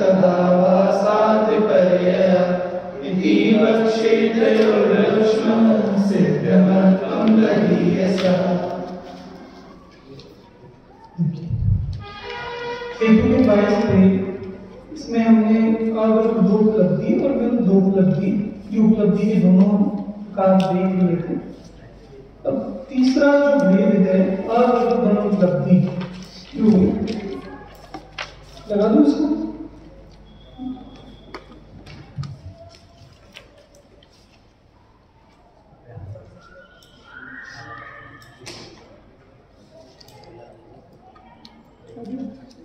तदा वा साधिपर्यया इति वक्षेतयोर्लक्ष्मं सिद्धमत्वं लघीयसा। हेतु के 22 में इसमें हमने अविरुद्ध दो उपलब्धि और विरुद्ध दो उपलब्धि, ये उपलब्धि के दोनों कार देख लिए थे। अब तीसरा जो भेद है अविरुद्ध अनुपलब्धि, क्यों लगा दूं इसको?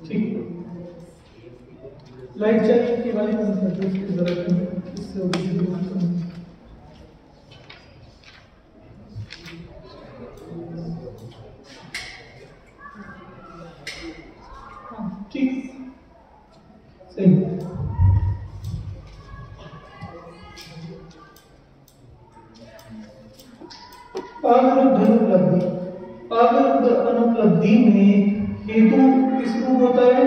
ठीक, लाइट चाहिए कि वाली बंद कर दो, इसकी जरूरत नहीं, इससे होगी। ठीक, सही। अविरुद्ध अनुपलब्धि, अविरुद्ध अनुपलब्धि में हेतु किस रूप होता है?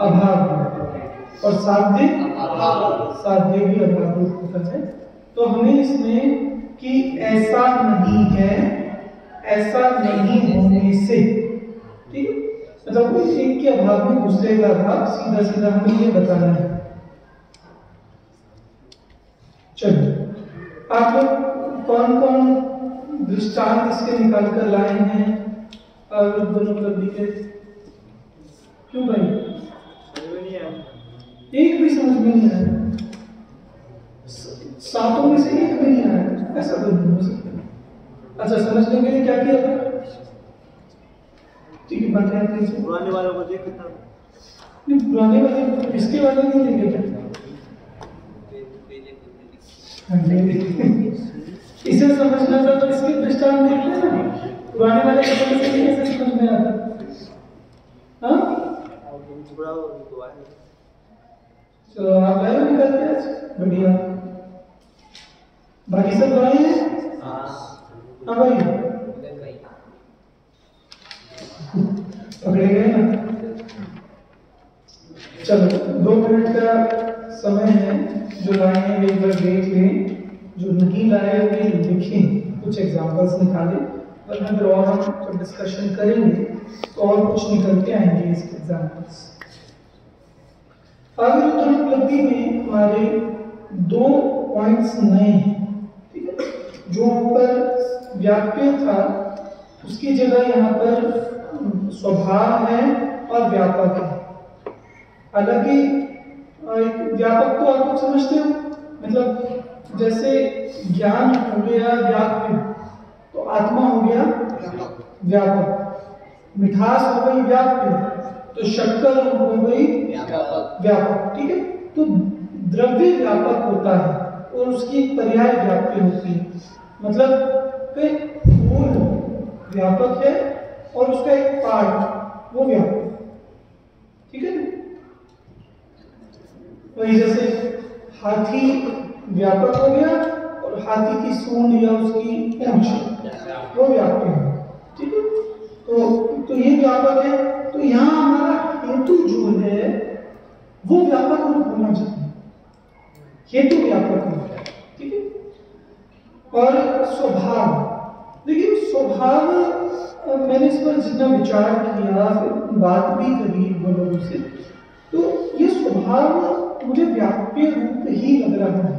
अभाव, और साध्य साध्य भी अभाव रूप होता है। तो हमें इसमें कि ऐसा नहीं है, ऐसा नहीं होने से, ठीक है, मतलब एक के अभाव में दूसरे का अभाव, सीधा सीधा हमें ये बताना है। चलिए, आप लोग कौन कौन दृष्टांत इसके निकाल कर लाए हैं अविरुद्ध अनुपलब्धि के? क्यों भाई? एक भी समझ में नहीं आया, सातों में से एक भी नहीं आया, ऐसा तो नहीं हो सकता। अच्छा, समझने के लिए क्या किया था? ठीक है, बात है पुराने वालों को देखा था। नहीं, पुराने वाले इसके वाले नहीं देखे थे। इसे समझना था तो इसके दृष्टांत देखते हैं ना, पुराने वाले कैसे समझ में आता? हाँ, चलो आप लाए निकल के आज, बढ़िया। बाकी सब लाए हैं? हाँ भाई, पकड़े गए ना। चलो 2 मिनट का समय है, जो लाए हैं एक बार देख लें, जो नहीं लाए वे लिखें, कुछ एग्जांपल्स निकालें, वरना फिर और हम जब डिस्कशन करेंगे तो और कुछ निकल के आएंगे इसके एग्जांपल्स। अविरुद्ध अनुपलब्धि में हमारे 2 पॉइंट्स नए हैं, ठीक है। जो ऊपर व्याप्य था उसकी जगह यहाँ पर स्वभाव है और व्यापक है। हालांकि व्यापक को आप लोग समझते हो, मतलब जैसे ज्ञान हो गया व्याप्य, तो आत्मा हो गया व्यापक, मिठास हो गई व्याप्य, तो शक्कर हो गई व्यापक, ठीक है। तो द्रव्य व्यापक होता है और उसकी पर्याय व्याप्य होती है, मतलब फूल व्यापक है और उसका एक पार्ट वो व्यापक, ठीक है। वही जैसे हाथी व्यापक हो गया और हाथी की सूंड या उसकी पूंछ वो व्यापक है, ठीक है। तो ये व्यापक है। तो यहाँ हमारा हेतु जो है वो व्यापक रूप होना चाहिए, हेतु व्यापक रूप, ठीक है। और स्वभाव, देखिए स्वभाव, मैंने इस पर जितना विचार किया, बात भी करी लोगों से, तो ये स्वभाव मुझे व्याप्य रूप ही लग रहा है।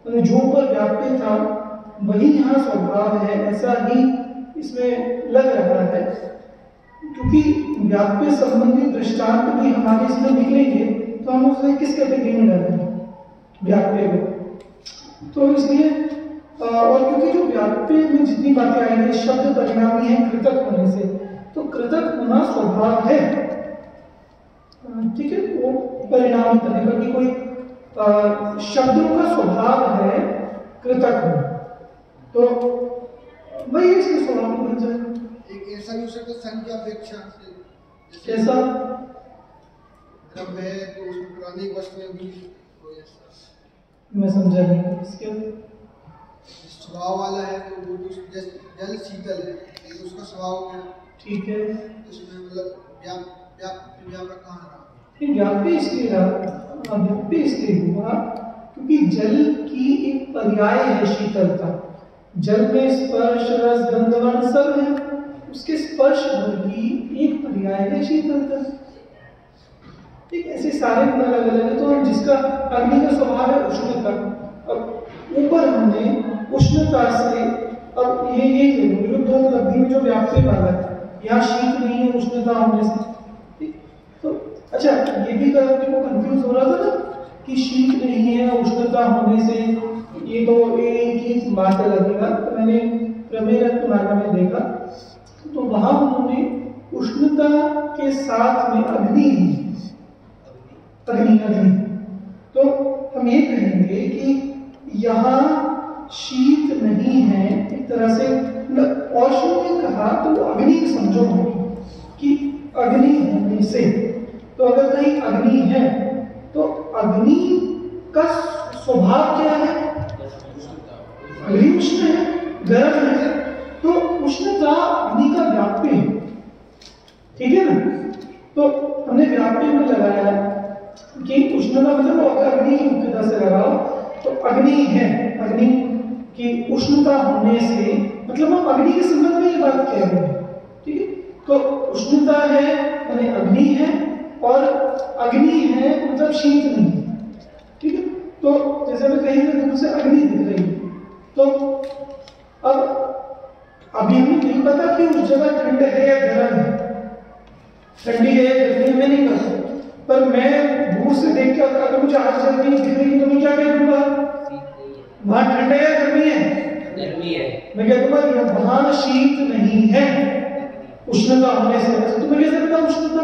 तो जो ऊपर व्याप्य था वही यहाँ स्वभाव है, ऐसा ही इसमें लग रहा है, क्योंकि व्याप्य संबंधी दृष्टांत भी हमारे इसमें निकलेंगे, तो हम उसे किस कैटेगरी में डालेंगे? व्याप्य को। तो इसलिए और क्योंकि जो व्याप्य में जितनी बातें आएंगी शब्द परिणामी है कृतक होने से, तो कृतक होना स्वभाव है, ठीक है। वो परिणामी करने का कि कोई शब्दों का स्वभाव है कृतक होना, तो वही इसके स्वभाव में बन जाए। एक ऐसा भी हो सकता है संख्या अपेक्षा से, कैसा द्रव्य है तो उसमें पुरानी वस्तुएं भी कोई ऐसा, मैं समझा नहीं इसके स्वभाव वाला है तो वो जल शीतल है, उसका स्वभाव है, ठीक है। उसमें मतलब व्यापक कहाँ रहा, ये व्याप्य इसलिए हुआ क्योंकि जल की एक पर्याय है शीतलता। जल में स्पर्श रस गंध वर्ण सब है, उसके स्पर्श भर की एक पर्याय है शीतलता। ठीक, ऐसे सारे गुण अलग अलग है। तो हम जिसका अग्नि का स्वभाव है उष्णता, अब ऊपर हमने उष्णता से अब ये जो दो उपलब्धि में जो व्याप्ति वाला है, यहाँ शीत नहीं है उष्णता होने से। ठीक, तो अच्छा ये भी को कंफ्यूज हो रहा था ना कि शीत नहीं है उष्णता होने से, ये तो एक ही बात लगेगा। तो मैंने प्रमेय रत्नमाला में देखा तो वहां उन्होंने उष्णता के साथ में अग्नि तो हम ये कहेंगे कि यहाँ शीत नहीं है एक तरह से। औष्ण ने कहा तो वो अग्नि समझो कि अग्नि होने से, तो अगर कहीं अग्नि है तो अग्नि का स्वभाव क्या है? अग्नि उष्ण है, गर्म है, तो उष्णता अग्नि का व्याप्य है। ठीक है ना? तो हमने व्याप्य में लगाया कि उष्णता मतलब अग्नि की मुख्यता से लगाओ तो अग्नि है, अग्नि की उष्णता होने से मतलब हम अग्नि के संबंध में ये बात कह रहे हैं। ठीक है, तो उष्णता है यानी अग्नि है, और अग्नि है मतलब शीत नहीं है। ठीक है, तो जैसे मैं कहीं दूर से अग्नि दिख रही है, तो अब अभी हमें नहीं पता कि उस जगह ठंड है या गर्म है, ठंडी है या गर्मी हमें नहीं पता, पर मैं दूर से देख के अगर मुझे आग जलती दिख रही तो मैं क्या कह दूंगा? वहां ठंड है या गर्मी है? गर्मी है। मैं कह दूंगा वहां शीत नहीं है उष्णता होने से। तो मैं कैसे बताऊं उष्णता?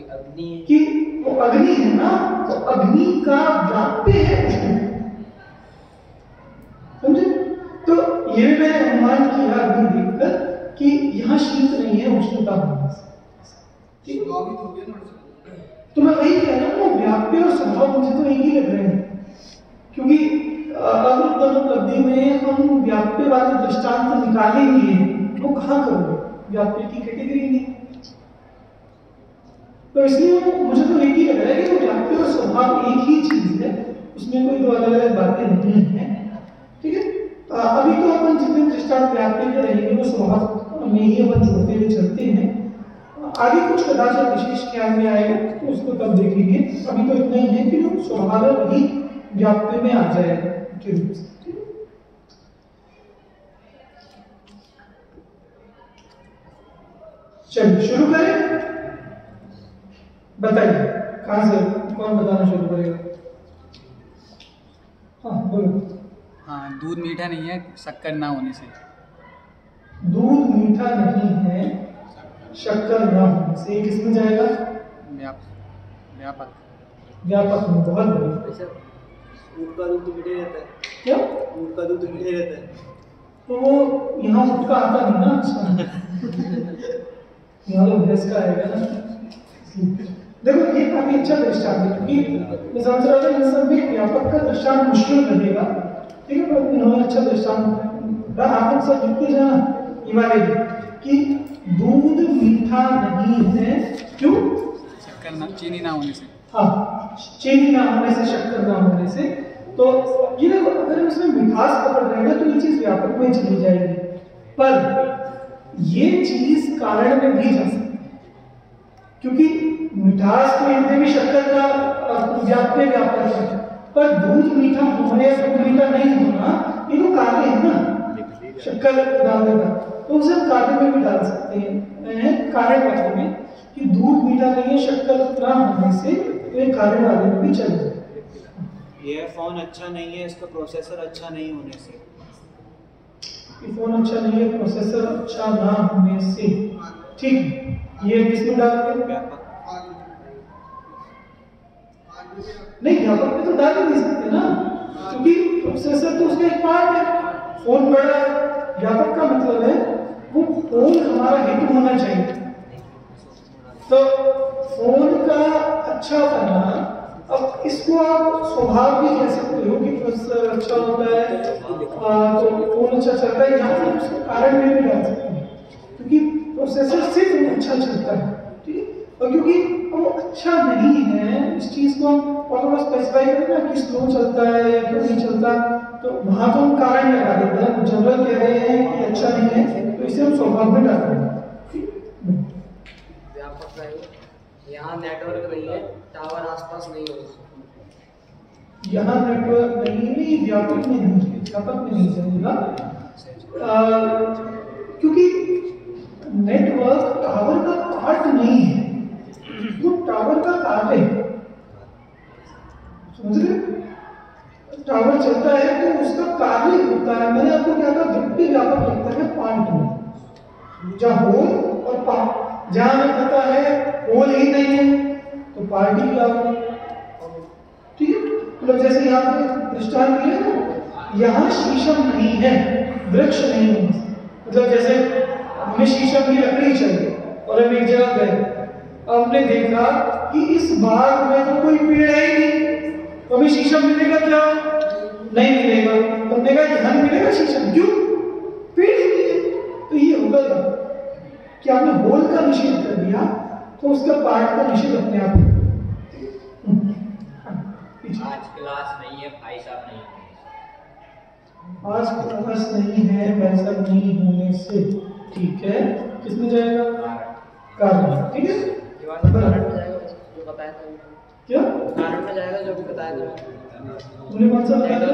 अग्नि कि वो अग्नि है ना, तो अग्नि का व्याप्य है उष्णता। समझे? तो ये मैंने अनुमान किया अग्नि देखकर कि यहाँ शीत नहीं है उष्णता होने से। ठीक, तो मैं वही कह रहा हूँ व्याप्य और स्वभाव मुझे तो एक ही लग रहे हैं, क्योंकि अनुपलब्धि में हम व्याप्य वाले दृष्टांत निकालेंगे वो कहाँ करोगे? व्याप्य की कैटेगरी नहीं। तो इसलिए मुझे तो एक ही लग रहा है कि वो व्याप्य और स्वभाव एक ही चीज है, उसमें कोई दो अलग अलग बातें नहीं है। ठीक है, अभी तो अपन जितने दृष्टांत व्याप्य के रहेंगे वो स्वभाव में ही अपन जोड़ते हुए चलते हैं। आगे कुछ कदाचित विशेष ख्याल में आएगा तो उसको तब देखेंगे। अभी तो इतना ही है कि जो स्वभाव है वही व्याप्य में आ जाएगा के रूप से। चलिए शुरू करें, बताइए कहां से कौन बताना शुरू करेगा? हाँ बोलो। हाँ, दूध मीठा नहीं है शक्कर ना होने से। दूध मीठा नहीं है शक्कर ना होने से, किसमें जाएगा? व्यापक व्यापक में। बहुत बढ़िया। ऊँट का दूध तो मीठा रहता है। क्या? ऊँट का दूध तो मीठा रहता है। तो वो यहाँ ऊँट का आता नहीं ना, अच्छा यहाँ तो भैंस का आएगा ना। देखो ये काफी अच्छा दृष्टांत है, क्योंकि मैं समझ रहा था इन सब में व्यापक का दृष्टांत मुश्किल लगेगा। ठीक है, पर इन्होंने अच्छा दृष्टांत आप लोग सब लिखते जाना ये वाले कि दूध मीठा नहीं है, क्यों? शक्कर ना, चीनी ना होने से। हाँ, चीनी ना होने से, शक्कर ना होने से। तो ये देखो अगर हम इसमें मिठास पकड़ रहे हैं तो ये चीज व्यापक में चली जाएगी, पर ये चीज कारण में भी जा सकती है, क्योंकि मिठास तो इनमें भी शक्कर का व्यापक है, पर दूध मीठा होना या दूध मीठा नहीं होना ये तो कार्य है ना, शक्कर डालने का, तो उसे हम कार्य में भी डाल सकते हैं। कारण वाले में कि दूध मीठा नहीं है शक्कर ना होने से, तो ये कार्य वाले में भी चल जाए। ये फोन अच्छा नहीं है, इसका प्रोसेसर अच्छा नहीं होने से। ये फोन अच्छा नहीं है प्रोसेसर अच्छा ना होने से। ठीक है, ये किसमें डालेंगे? व्यापक। नहीं, व्यापक में तो डाल ही नहीं सकते ना, क्योंकि प्रोसेसर तो उसका एक पार्ट है। फोन बड़ा है, व्यापक का मतलब है वो फोन हमारा हिट होना चाहिए। तो फोन का अच्छा बनना, अब इसको आप स्वभाव भी कह सकते हो कि प्रोसेसर अच्छा होता है तो फोन अच्छा चलता है, या फिर उसको कारण में भी डाल सकते हैं, क्योंकि प्रोसेसर सिर्फ अच्छा चलता है। ठीक है, और क्योंकि वो अच्छा नहीं है इस चीज को और थोड़ा स्पेसिफाई करें ना कि स्लो चलता है या क्यों नहीं चलता, तो वहां तो हम कारण लगा देते हैं, जनरल कह रहे हैं कि अच्छा नहीं है तो इसे हम स्वभाव में डाल देते हैं। व्यापक है, यहाँ नेटवर्क नहीं है, टावर आसपास नहीं हो, यहाँ नेटवर्क नहीं, व्यापक में नहीं है, व्यापक में नहीं चलेगा क्योंकि नेटवर्क टावर का पार्ट नहीं है, वो टावर का कार्य है, समझ रहे? टावर चलता है तो उसका कार्य होता है। मैंने आपको क्या कहा, जब भी व्यापक लगता है पार्ट में, जहाँ होल और पार्ट, जहाँ हमें पता है होल ही नहीं है तो पार्ट ही क्या होगा, ठीक है? मतलब जैसे यहाँ पे दृष्टांत दिया ना, यहाँ शीशम नहीं है, वृक्ष नहीं है, मतलब जैसे हमें शीशम की लकड़ी चाहिए और हम एक जगह गए, हमने देखा कि इस बाग में तो कोई पेड़ है ही नहीं, तो हमें शीशम मिलेगा क्या? नहीं मिलेगा। तो हमने कहा यहाँ मिलेगा शीशम, क्यों? पेड़ ही नहीं है। तो ये होगा कि आपने होल का निषेध कर दिया तो उसका पार्ट का निषेध अपने आप। आज क्लास नहीं है, भाई साहब नहीं है, आज क्लास नहीं है, भाई साहब नहीं होने से, ठीक है, किसमें जाएगा? कारण, ठीक है? कारण में जाएगा जो बताया था, क्या कारण में जाएगा जो भी बताया था, तुमने कौन सा बताया था?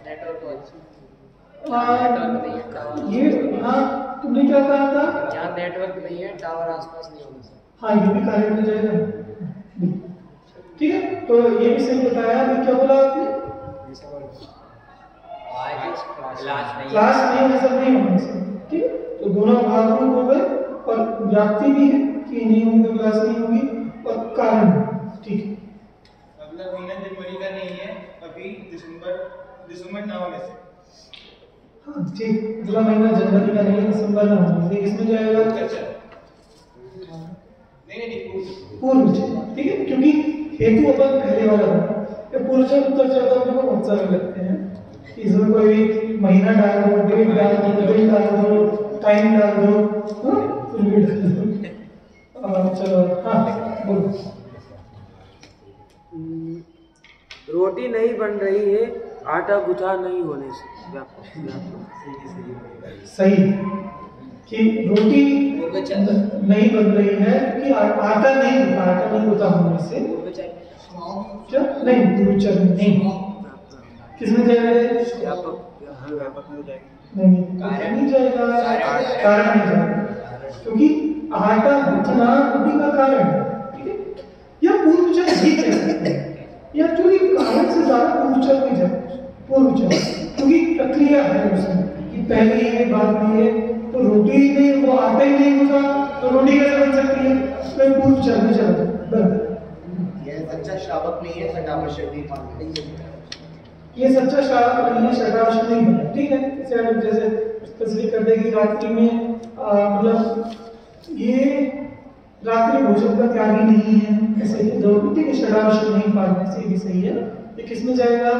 नेटवर्क ये हाँ, तुमने क्या कहा था? यहाँ नेटवर्क नहीं है, टावर आसपास नहीं होने से, हाँ, ये भी कारण में जाएगा, ठीक है? तो ये भी सही बताया। अभी क्या बोला आपने? आज क्लास नहीं है, क्लास नहीं है, सब नहीं होने से, ठीक है? तो दोनों भाग में हो गए और व्याप्ति भी है कि नहीं होगी तो क्लास नहीं होगी, और कारण, ठीक है? अगला महीना जनवरी का नहीं है, अभी दिसंबर ना होने से, हाँ ठीक, अगला महीना जनवरी का नहीं है, दिसंबर ना होने से, इसमें जाएगा पूर्व, ठीक है? क्योंकि हेतु अपन पहले वाला था, पूर्व चर उत्तर चर तो हमको बहुत सारे लगते हैं, इसमें कोई महीना डाल दो, डेट डाल दो, दिन डाल दो, टाइम डाल दो, कुछ भी डाल दो। चलो हाँ बोलो। रोटी नहीं बन रही है, आटा गुथा नहीं होने से, सही कि रोटी नहीं बन रही है कि आटा नहीं गुथा होने से, क्या नहीं, पूर्वचर नहीं, किसमें जाएगा? व्यापक में जाएगा, नहीं जाएगा, कारण नहीं जाएगा, क्योंकि आटा गुथना रोटी का कारण है, ठीक है? या पूर्वचर भी कह सकते हैं, या क्योंकि कारण से ज्यादा पूर्वचर में जाए, पूर्वचर क्योंकि प्रक्रिया है उसमें कि पहले ये बात नहीं है, तो रोटी नहीं, वो आटा ही नहीं गुथा तो रोटी कैसे बन सकती है? तो पूर्वचर में चलता। सच्चा श्रावक नहीं है, सटावश्यक नहीं मानते, ये सच्चा श्रावक नहीं है, शटावश्यक नहीं बना, ठीक है? इसे हम जैसे तस्वीर कर देगी रात्रि में, मतलब ये रात्रि भोजन का त्यागी नहीं है, ऐसे ही दो, ठीक है? शटावश्यक नहीं पालने से भी सही है। ये किसमें जाएगा?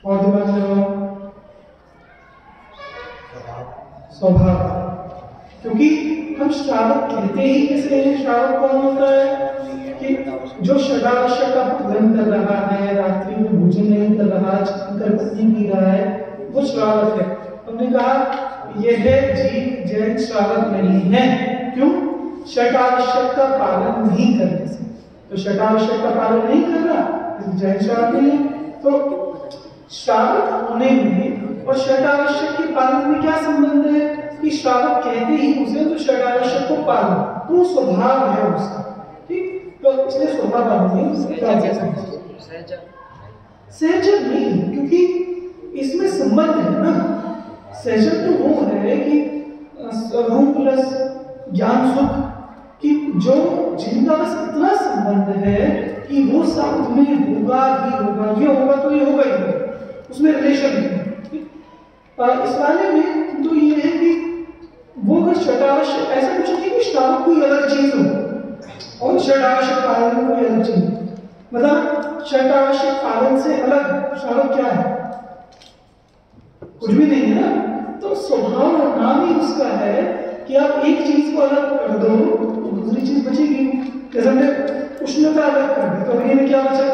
और दिमाग लगाओ, स्वभाव, क्योंकि हम श्रावक कहते ही कैसे हैं? श्रावक कौन होता है कि जो षडावश्यक का पालन कर रहा है, रात्रि में भोजन नहीं कर रहा, कर नहीं पी रहा है, वो श्रावक है। हमने कहा यह जीव जैन श्रावक नहीं है, क्यों? षडावश्यक का पालन नहीं करने से, तो षडावश्यक का पालन नहीं कर रहा, जैन श्रावक नहीं। तो श्रावक होने में और षडावश्यक के पालन में क्या संबंध है? कि श्रावक कहते ही उसे तो षडावश्यक को पालन, तो स्वभाव है उसका, ठीक? तो इसलिए स्वभाव सहजन नहीं, क्योंकि इसमें संबंध है ना। सहजन तो वो है कि रूप प्लस ज्ञान सुख, कि जो जिनका बस इतना संबंध है कि वो साथ में होगा ही होगा, ये होगा तो ये होगा ही, उसमें रिलेशन है। इस वाले में तो ये है कि वो अगर षडावश्यक, ऐसा कुछ नहीं कि श्रावक कोई अलग चीज हो और षडावश्यक पालन में कोई अलग चीज, मतलब षडावश्यक पालन से अलग श्रावक क्या है? कुछ भी नहीं है ना। तो स्वभाव नाम ही उसका है कि आप एक चीज को अलग कर दो तो दूसरी चीज बचेगी। जैसे हमने उष्णता अलग कर दी तो अग्नि में क्या बचा,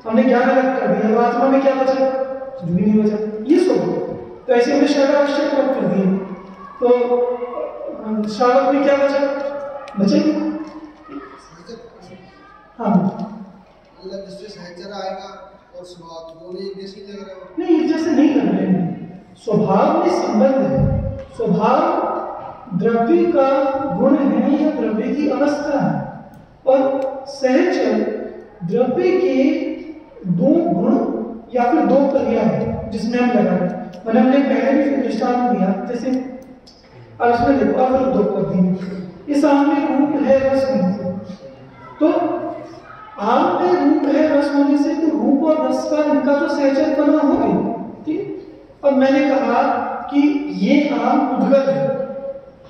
हमने ज्ञान अलग कर दिया तो आत्मा में क्या बचा, कुछ भी नहीं बचा। ये स्वभाव। तो ऐसे हमने शरावश्यक अलग कर दिए तो श्रावक में क्या बचा, बचेगी। हाँ मतलब जिससे सहचर आएगा और स्वभाव दोनों एक जैसे लग रहे हो। नहीं, एक जैसे नहीं लग रहे हैं, स्वभाव में संबंध है। स्वभाव द्रव्य का गुण है या द्रव्य की अवस्था है, और सहचर द्रव्य के दो गुण या फिर दो पर्याय जिसमें हम लगाए। मैंने हमने पहले भी दृष्टांत दिया, जैसे अब इसमें देखो अब दो कर दिए, ये सामने रूप है रस होने से, तो आम में रूप है रस होने से तो रूप और रस का इनका तो सहचर बना हो गया, ठीक। और मैंने कहा कि ये आम उद्गत है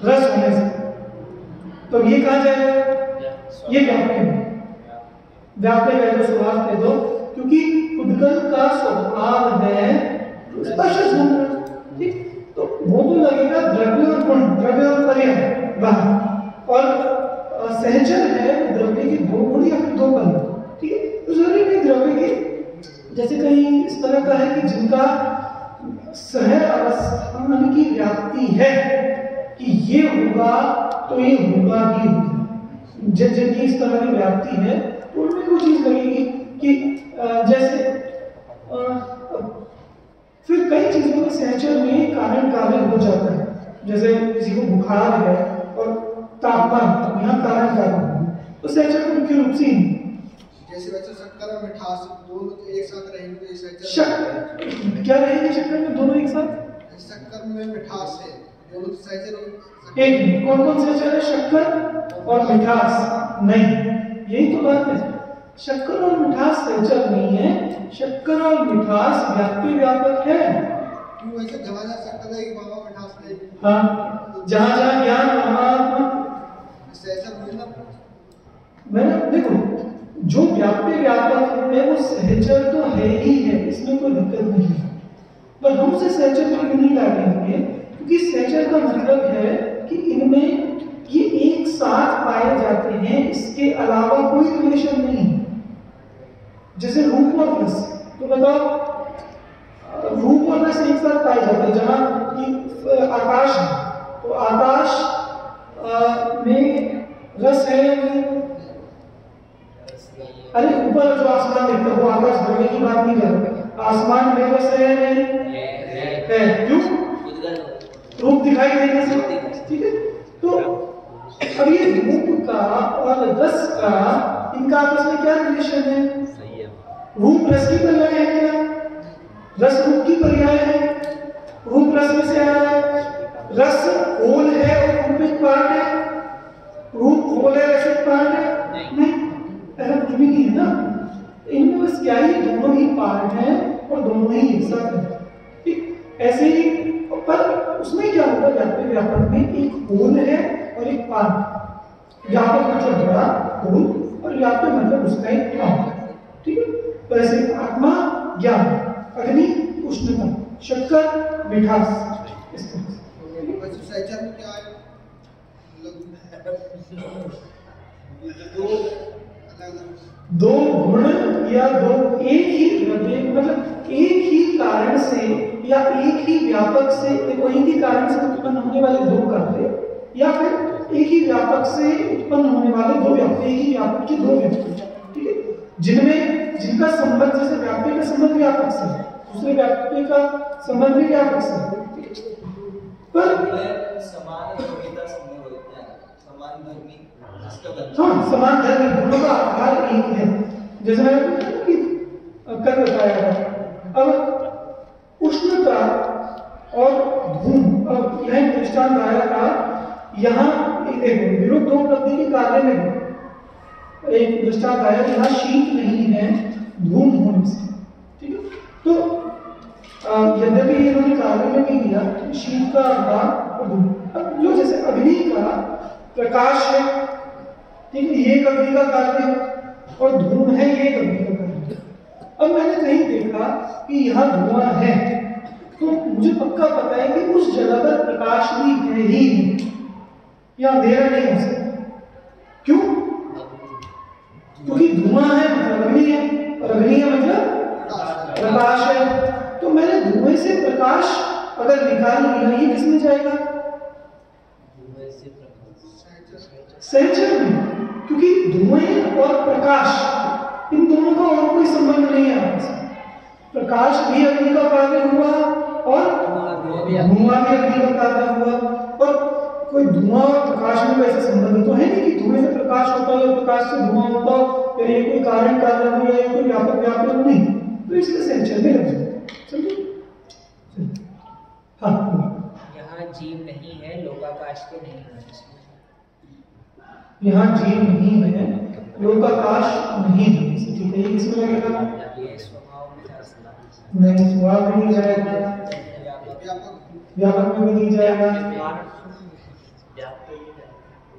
रस होने से, तो ये कहाँ जाएगा, ये व्याप्य है। व्याप्य कह दो, स्वभाव कह दो, क्योंकि उद्गत का स्वभाव है स्पर्श संबंध, ठीक। तो वो तो लगेगा द्रव्य और गुण, द्रव्य और पर्याय वह, और सहचर है द्रव्य के दो गुण या फिर दो पर्याय, ठीक है। तो जरूरी नहीं द्रव्य के, जैसे कहीं इस तरह का है कि जिनका सह अवस्थान की व्याप्ति है कि ये होगा तो ये होगा ही होगा, जिनकी इस तरह की व्याप्ति है तो उनमें कोई चीज लगेगी कि जैसे फिर कई चीजों के सहचर में कारण कार्य हो जाता है। जैसे किसी को बुखार है और तापमान, यहाँ कारण कार्य, तो सहचर तो मुख्य रूप से ही जैसे वैसे शक्कर और मिठास दोनों तो एक साथ रहेंगे तो ये सहचर क्या रहेंगे शक्कर में दोनों एक साथ। शक्कर में मिठास है, दोनों तो सहचर एक कौन कौन सहचर है, शक्कर और मिठास नहीं, यही तो बात है। शक्कर और मिठास सहचर नहीं है, शक्कर और मिठास व्याप्ति व्यापक है। क्यों वैसे जहाँ शक्कर है एक बाबा मिठास है, हाँ जहाँ जहाँ ज्ञान वहाँ सहचर बोलना। मैंने देखो जो व्याप्य व्यापक है वो सहचर तो है ही है, इसमें कोई दिक्कत नहीं है, पर हम उसे सहचर में क्यों नहीं डालेंगे, क्योंकि सहचर का मतलब है कि इनमें ये एक साथ पाए जाते हैं, इसके अलावा कोई रिलेशन नहीं। जैसे रूप और रस, तो बताओ रूप और रस एक साथ पाए जाते हैं, जहां कि आकाश है तो आकाश में रस है या नहीं, अरे ऊपर जो आसमान देखते हो वो आकाश भरने की बात नहीं कर रहे, आसमान में रस है या नहीं है, क्यों, रूप दिखाई देने से, ठीक है। तो अब ये रूप का और रस का इनका आपस में क्या रिलेशन है, रूप रस की पर्याय है क्या, रस रूप की पर्याय है, रूप रस में से आया है, रस होल है और रूप एक पार्ट है, रूप होल है रस एक पार्ट है, नहीं ऐसा कुछ भी नहीं है ना। इनमें बस क्या ही दोनों ही पार्ट हैं और दोनों ही एक साथ हैं, ठीक। ऐसे ही पर उसमें क्या होगा, व्यापक व्यापक में एक होल है और एक पार्ट, व्यापक मतलब बड़ा होल और व्यापक मतलब उसका एक पार्ट, ठीक है। तो ऐसे आत्मा ज्ञान, अग्नि उष्णता, शक्कर मिठास, इस तरह से सहचर में क्या है, दो गुण या दो एक ही द्रव्य, मतलब एक ही कारण से या एक ही व्यापक से, एक ही कारण से उत्पन्न होने वाले दो कार्य, या फिर एक ही व्यापक से उत्पन्न होने वाले दो व्याप्ति, एक ही व्यापक के दो व्याप्ति, ठीक है, जिनमें जिनका संबंध, जैसे व्याप्ति का संबंध व्यापक से, दूसरे व्याप्ति का संबंध भी व्यापक से, पर समान योग्यता संभव होता है, समान धर्मी हाँ समान धर्म दोनों का आधार एक है, जैसे मैंने कर बताया था। अब उष्णता और धूम, अब यह दृष्टांत आया था, यहाँ देखो विरुद्ध दो प्रकृति के कार्य में एक दृष्टांत आया, यहाँ शीत नहीं है धूम होने से, ठीक है। तो यद्यपि इन्होंने कार्य में भी दिया शीत का आधार और धूम, अब जो जैसे अग्नि का प्रकाश है, ठीक है, ये अग्नि का कार्य है, और धूम है ये अग्नि का कार्य है। अब मैंने कहीं देखा कि यहाँ धुआं है, तो मुझे पक्का पता है कि उस जगह पर प्रकाश भी है ही नहीं, या अंधेरा नहीं हो सकता। क्यों? क्योंकि धुआं है मतलब अग्नि है, और अग्नि है मतलब प्रकाश है। तो मैंने धुएं से प्रकाश अगर निकाल लिया, ये किसमें जाएगा? सहचर में, क्योंकि धुएं और प्रकाश इन दोनों का और कोई संबंध नहीं है आपस में। प्रकाश भी अग्नि का कार्य हुआ और धुआं भी अग्नि का कार्य हुआ, और कोई धुआं और प्रकाश में वैसे संबंध तो है नहीं कि धुएं से प्रकाश होता है या प्रकाश से धुआं होता हो, या ये कोई कारण कार्य हो या ये कोई व्यापक व्यापक नहीं। तो इसलिए सहचर में लग जाता। समझे? हाँ, यहाँ जीव नहीं है, लोकाकाश के नहीं होने से। यहाँ जीव नहीं है, लोकाकाश नहीं है, ठीक है? ये किसमें लगेगा? ये स्वभाव में जा सकता नहीं, स्वभाव में नहीं जाएगा, व्यापक में भी नहीं जाएगा।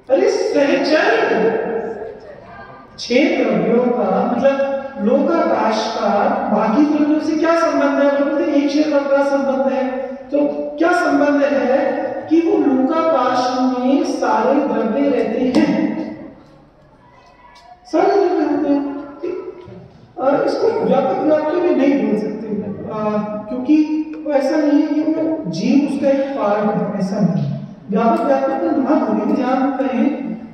अरे सहचर 6 द्रव्यों का मतलब लोकाकाश का बाकी द्रव्यों से क्या संबंध है? बोलते हैं एक क्षेत्र का संबंध है। तो क्या संबंध है कि वो लोकाकाश में सारे द्रव्य रहते हैं, सारे द्रव्य होते हैं। इसको व्यापक व्यापक में नहीं बोल सकते, क्योंकि वो ऐसा नहीं है कि वो जीव उसका एक पार्ट है, ऐसा नहीं। व्यापक व्यापक में ना बोले, ध्यान करें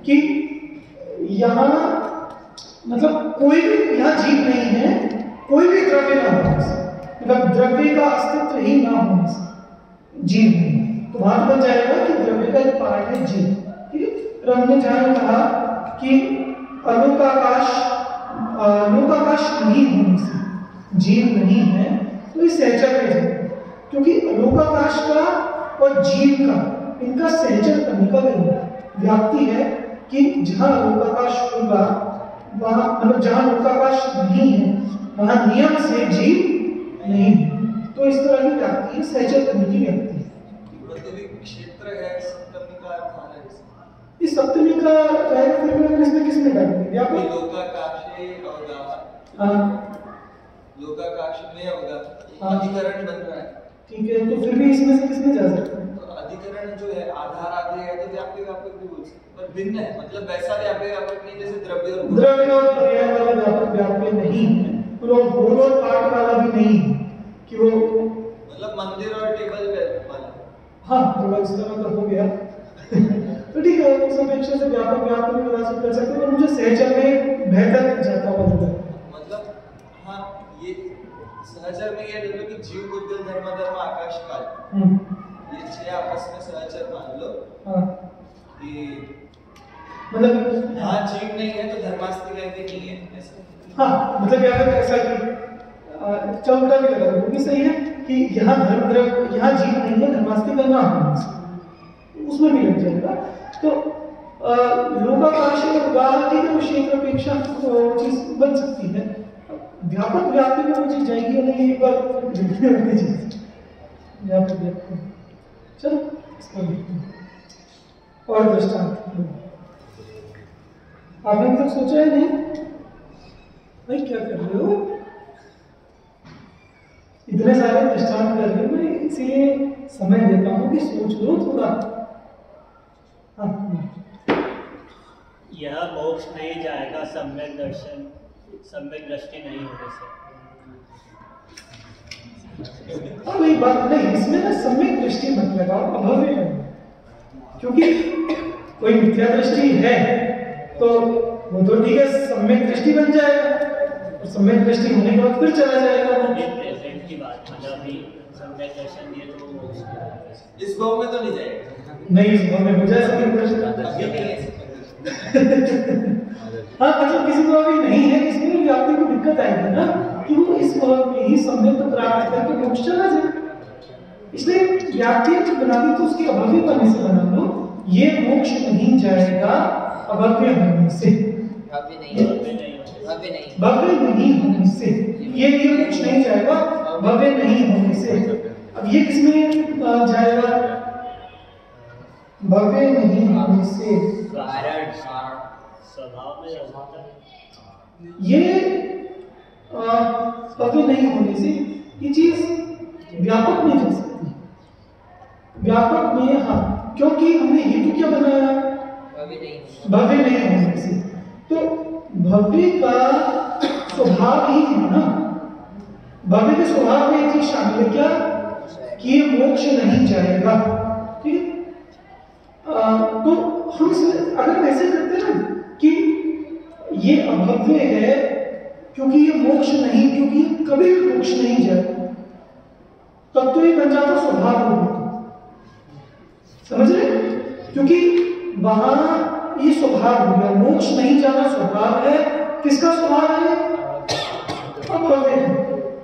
कि यहाँ मतलब कोई भी यहाँ जीव नहीं है, कोई भी द्रव्य ना होने से, मतलब द्रव्य का अस्तित्व ही ना होने से जीव नहीं है। तो वहां बन जाएगा कि द्रव्य का एक पार्ट है जीव। ठीक है? हमने जहां कहा कि लोकाकाश नहीं होने से जीव नहीं है, तो इस सहचर में जाए, क्योंकि लोकाकाश का और जीव का इनका सहचर करने का व्याप्ति है कि जहां लोकाकाश होगा वहां, मतलब जहां लोकाकाश नहीं है वहां नियम से जीव नहीं है। तो इस तरह की व्याप्ति है, सहचर करने की व्याप्ति है। क्षेत्र है, सप्तमी का अर्थ है इस सप्तमी का रहेगा, फिर मैं इसमें किसमें डालूंगी? व्यापक लोकाकाशे अवगाह, हाँ, लोकाकाश में अवगाह हाँ। अधिकरण बन रहा है। ठीक है, तो फिर भी इसमें से किसमें जा सकते हैं? तो अधिकरण जो है आधार आधे है, तो व्यापक व्यापक भी बोल सकते, पर भिन्न है, मतलब वैसा व्यापक व्यापक नहीं जैसे द्रव्य और पर्याय वाला व्यापक व्याप्य नहीं है, और होल और पार्ट वाला भी नहीं है कि वो मतलब मंदिर और टेबल वाला। हाँ, थोड़ा इस तरह का हो गया। तो ठीक है, उस अपेक्षा से व्यापक व्यापक में विभाजित कर सकते हैं, पर मुझे सहचर में बेहतर जाता हुआ लगा। मतलब हाँ, ये सहचर में ये देखो कि जीव बुद्धि धर्म धर्म आकाश काल, ये 6 आपस में सहचर मान लो। हाँ, कि मतलब हाँ जीव नहीं है तो धर्मास्तिक भी नहीं है ऐसा। हाँ, मतलब यहाँ पर ऐसा कि चौथा भी लगा, वो भी सही है कि यहाँ धर्म द्रव्य, यहाँ जीव नहीं है, धर्मास्तिक ना होने से उसमें भी लग जाएगा। तो लोकाकाश और उदाहरण की तो क्षेत्र अपेक्षा चीज बन सकती है। व्यापक व्याप्ति में वो चीज जाएगी या नहीं, एक बार व्यापक व्याप्ति। चलो इसको देखते हैं और दृष्टांत। आपने अभी तक सोचा है नहीं? भाई क्या कर रहे हो? इतने सारे दृष्टांत कर रहे हो, मैं इसीलिए समय देता हूँ कि सोच लो थोड़ा। हाँ, यह मोक्ष नहीं जाएगा सम्यक दर्शन, सम्यक दृष्टि नहीं होने से। अब एक बात नहीं, इसमें ना सम्यक दृष्टि मत लगाओ, अभव्य लगाओ, क्योंकि कोई मिथ्या दृष्टि है तो वो तो ठीक है, सम्यक दृष्टि बन जाएगा, और सम्यक दृष्टि होने के बाद फिर चला जाएगा वो। प्रेजेंट की बात, मतलब अभी सम्यक दर्शन ये तो मोक्ष इस भाव में तो नहीं जाएगा। नहीं, इस भाव में हो जाए सम्यक दर्शन। हाँ, मतलब किसी को अभी नहीं है, इसमें व्याप्ति को दिक्कत आएगी ना, कि वो इस भाव में ही सम्यक को प्राप्त करके मोक्ष चला जाए। इसलिए व्याप्ति जब बना दी तो उसके अभव्य बनने से बना लो, ये मोक्ष नहीं जाएगा अभव्य होने से, भव्य नहीं होने से, ये मोक्ष नहीं जाएगा भव्य नहीं होने से। अब ये किसमें जाएगा? भव्य नहीं होने से, स्वभाव में ये भव्य नहीं होने से ये चीज व्यापक नहीं जा सकती। व्यापक में हाँ, क्योंकि हमने हेतु क्या बनाया, भव्य नहीं होने से। तो भव्य का स्वभाव ही है ना, भव्य के स्वभाव में एक चीज शामिल है क्या, कि ये मोक्ष नहीं जाएगा। ठीक है, तो हम अगर ऐसे करते हैं ना कि ये अभव्य है क्योंकि ये मोक्ष नहीं, क्योंकि ये कभी भी मोक्ष नहीं जाएगा, तब तो ये बन जाता स्वभाव हो, समझ रहे, क्योंकि वहां ये स्वभाव हो गया, मोक्ष नहीं जाना स्वभाव है। किसका स्वभाव है, अभव्य।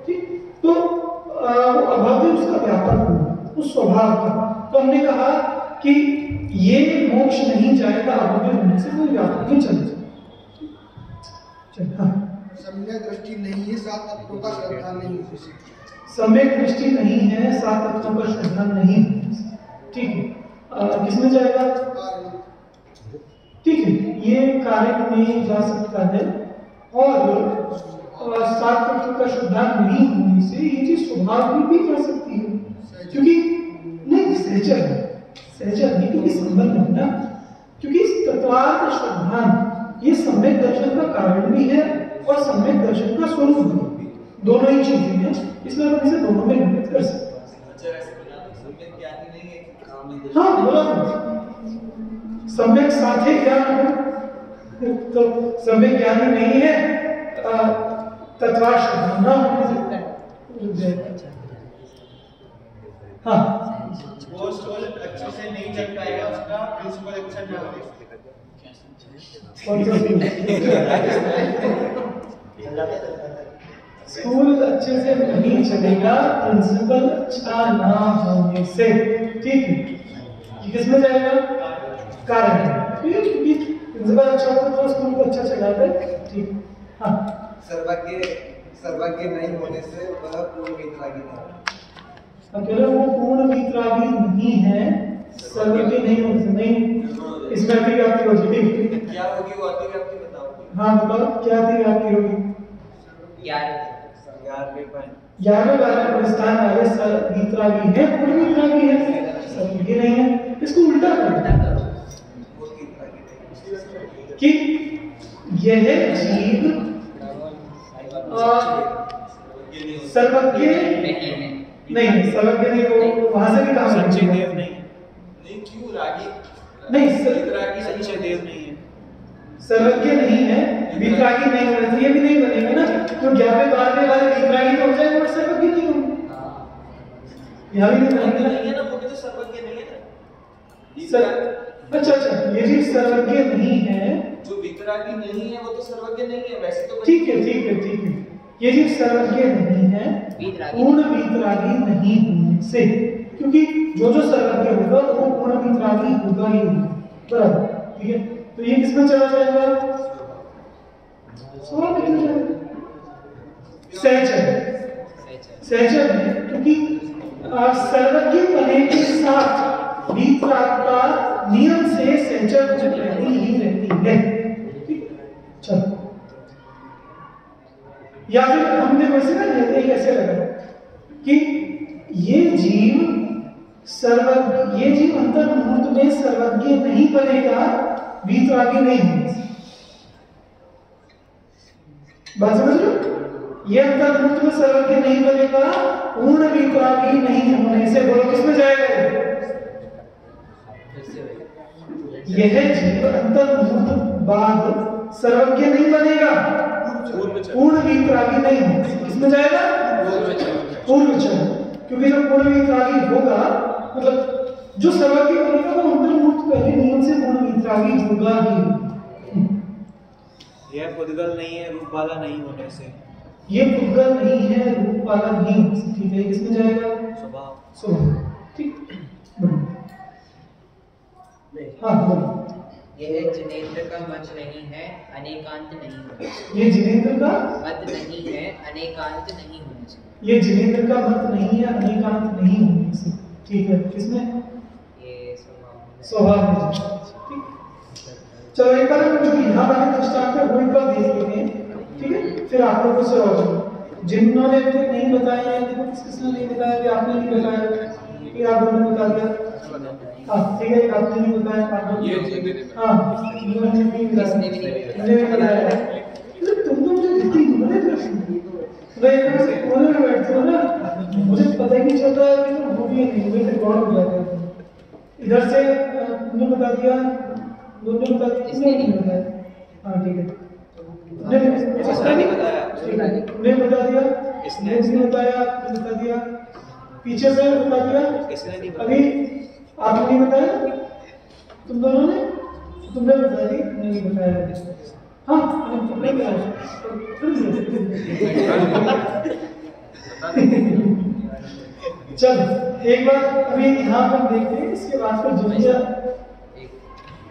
ठीक, तो अभव्य उसका व्यापक होगा, उस स्वभाव का। तो हमने कहा कि ये मोक्ष नहीं जाएगा अभव्य होने से, कोई व्यापक नहीं चल। सम्यक दृष्टि नहीं है, सात तत्वों का श्रद्धा नहीं है। सम्यक दृष्टि नहीं है, सात तत्वों का श्रद्धा नहीं है। ठीक है, किसमें जाएगा, ठीक है, ये कार्य में जा सकता है। और सात तत्व का श्रद्धा नहीं होने से ये चीज स्वभाव में भी जा सकती है, क्योंकि नहीं सहचर है, सहचर नहीं, क्योंकि संबंध है ना, क्योंकि तत्वार्थ श्रद्धा ये सम्यक दर्शन का कारण भी है और सम्यक दर्शन का स्वरूप भी, दोनों ही चीजें हैं, इसलिए हम इसे दोनों में निमित्त कर सकते हैं। हाँ बोला, सम्यक साथे ज्ञान हो, तो सम्यक ज्ञान नहीं है, तत्वार्थ श्रद्धा ना होने से। हाँ, वो स्कूल अच्छे से नहीं चल पाएगा, उसका प्रिंसिपल अच्छा ना हो। स्कूल अच्छे से नहीं चलेगा प्रिंसिपल अच्छा ना होने से। ठीक है, ये किसमें जाएगा, कारण है, क्योंकि प्रिंसिपल अच्छा होता तो स्कूल को अच्छा चलाता है। ठीक, हाँ, सर्वज्ञ नहीं होने से वह पूर्ण वीतरागी नहीं। अकेले वो पूर्ण वीतरागी नहीं है, सर्वज्ञ नहीं होने से नहीं, इसमें अतिव्याप्ति हो जाएगी। क्या होगी वो अतिव्याप्ति बताओ। हाँ बताओ, क्या अतिव्याप्ति होगी। 11वें 12वें स्थान वाले वीतरागी है, पूर्ण वीतरागी है, सर्वज्ञ नहीं है। इसको उल्टा करो कि यह जीव सर्वज्ञ नहीं, सर्वज्ञ नहीं, वो वहां से भी काम सच्चे देव नहीं, नहीं क्यों रागी नहीं, वीतरागी सच्चे देव नहीं है, सर्वज्ञ नहीं है, वीतरागी नहीं होना चाहिए, भी नहीं बनेगा ना, तो 11वें 12वें वाले वीतरागी तो हो जाएंगे और सर्वज्ञ नहीं होंगे, यहाँ भी नहीं है ना, वो भी तो सर्वज्ञ नहीं है ना। अच्छा, ये भी सर्वज्ञ नहीं है, जो वीतरागी नहीं है वो तो सर्वज्ञ नहीं है वैसे तो। ठीक है, ये जीव सर्वज्ञ नहीं है पूर्ण वीतरागी नहीं होने से, क्योंकि जो सर्वज्ञ होगा वो पूर्ण वीतरागी होगा ही होगा, बराबर। ठीक है, तो ये किसमें चला जाएगा, सहचर में, क्योंकि सर्वज्ञ बने के साथ वीतरागता नियम से सहचर रहती ही रहती है। ठीक, चलो, या फिर हमने वैसे ना एक ऐसे लगा कि ये जीव अंतर मुहूर्त में सर्वज्ञ नहीं बनेगा, वीतरागी नहीं होने से। बात समझ लो, ये अंतर मुहूर्त में सर्वज्ञ नहीं बनेगा, पूर्ण वीतरागी नहीं होने से। बोलो किसमें जाएगा, यह जीव अंतर मुहूर्त बाद सर्वज्ञ नहीं बनेगा, पूर्ण वीतरागी नहीं होगा, किसमें जाएगा, पूर्व चरण, क्योंकि जब पूर्ण वीतरागी होगा मतलब जो सर्वज्ञ बनेगा वो अंतर्मुक्त पहले नियम से पूर्ण वीतरागी होगा ही। यह पुद्गल नहीं है, रूप वाला नहीं होने से। ये पुद्गल नहीं है, रूप वाला नहीं हो सकती, ठीक है, किसमें जाएगा, स्वभाव। ठीक, हाँ बोलो। यह जिनेंद्र का मत नहीं है, अनेकांत नहीं होना। ये जिनेंद्र का मत नहीं है, अनेकांत नहीं होना चाहिए। ये जिनेंद्र का मत नहीं है, अनेकांत नहीं होने से। ठीक है, किसमें, ये स्वभाव में। ठीक, चलो एक बार जो यहाँ वाले दृष्टांत है वो एक बार देख लेते हैं। ठीक है, फिर आप लोगों से और जिन्होंने अभी तक नहीं बताया है, देखो किसने नहीं बताया, अभी आपने नहीं बताया, ये आप दोनों ने बता दिया। हाँ ठीक है, आपने नहीं बताया, आप दोनों हाँ इन्होंने नहीं बताया, मैंने भी बताया है। तुम तो मुझे दिखती नहीं है, मैं ऐसे कोने में बैठती हूँ ना, मुझे पता ही नहीं चलता है कि तुम हो भी नहीं, मुझे रिकॉर्ड हो जाता है। इधर से तुमने बता दिया, दोनों बता दिया, इसने नहीं बताया। हाँ ठीक है, इसने नहीं बताया, तुमने बता दिया, इसने बताया, आपने बता दिया, पीछे से बता दिया, इसने नहीं बताया, अभी आपने नहीं बताया, तुम दोनों ने, तुमने बता दी, नहीं बताया। हाँ तुमने क्या चल एक बार अभी यहाँ पर देखते हैं, इसके बाद फिर जुड़िया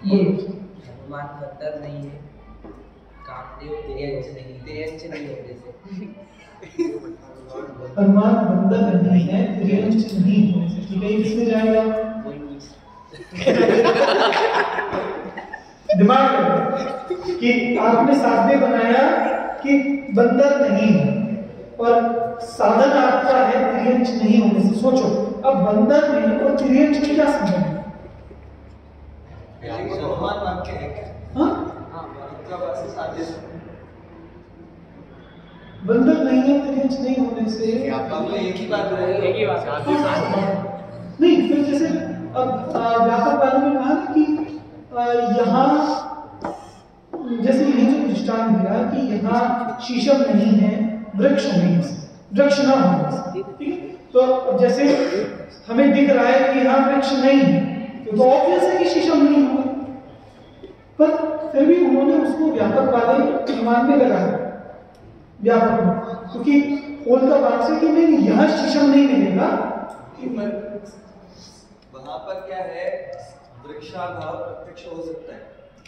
ये हनुमान बंदर नहीं है, कामदेव तिर्यंच नहीं होने से। हनुमान बंदर नहीं है, तिर्यंच नहीं होने से। ठीक है, किसमें जाएगा? दिमाग में कि आपने साध्य बनाया कि बंदर नहीं है और साधन आपका है तिर्यंच नहीं होने से। सोचो अब बंदर में और तिर्यंच में क्या संबंध है? अनुमान वाक्य है क्या? हाँ साध्य बंदर नहीं है तिर्यंच नहीं होने से एक ही बात है, एक ही बात है। नहीं, फिर जैसे अब व्यापक वालों ने कहा कि यहाँ जैसे यही जो दृष्टांत दिया कि यहाँ शीशम नहीं है, वृक्ष नहीं है, वृक्ष ना होने से। ठीक है, तो अब जैसे हमें दिख रहा है कि यहाँ वृक्ष नहीं है, तो ऑब्वियस है कि शीशम नहीं होगा, पर फिर भी उन्होंने उसको व्यापक वाले अनुमान में लगाया, व्यापक में, क्योंकि खोल का बात से कि नहीं यहाँ शीशम नहीं मिलेगा। वहां पर क्या है, वृक्षाभाव प्रत्यक्ष हो सकता है।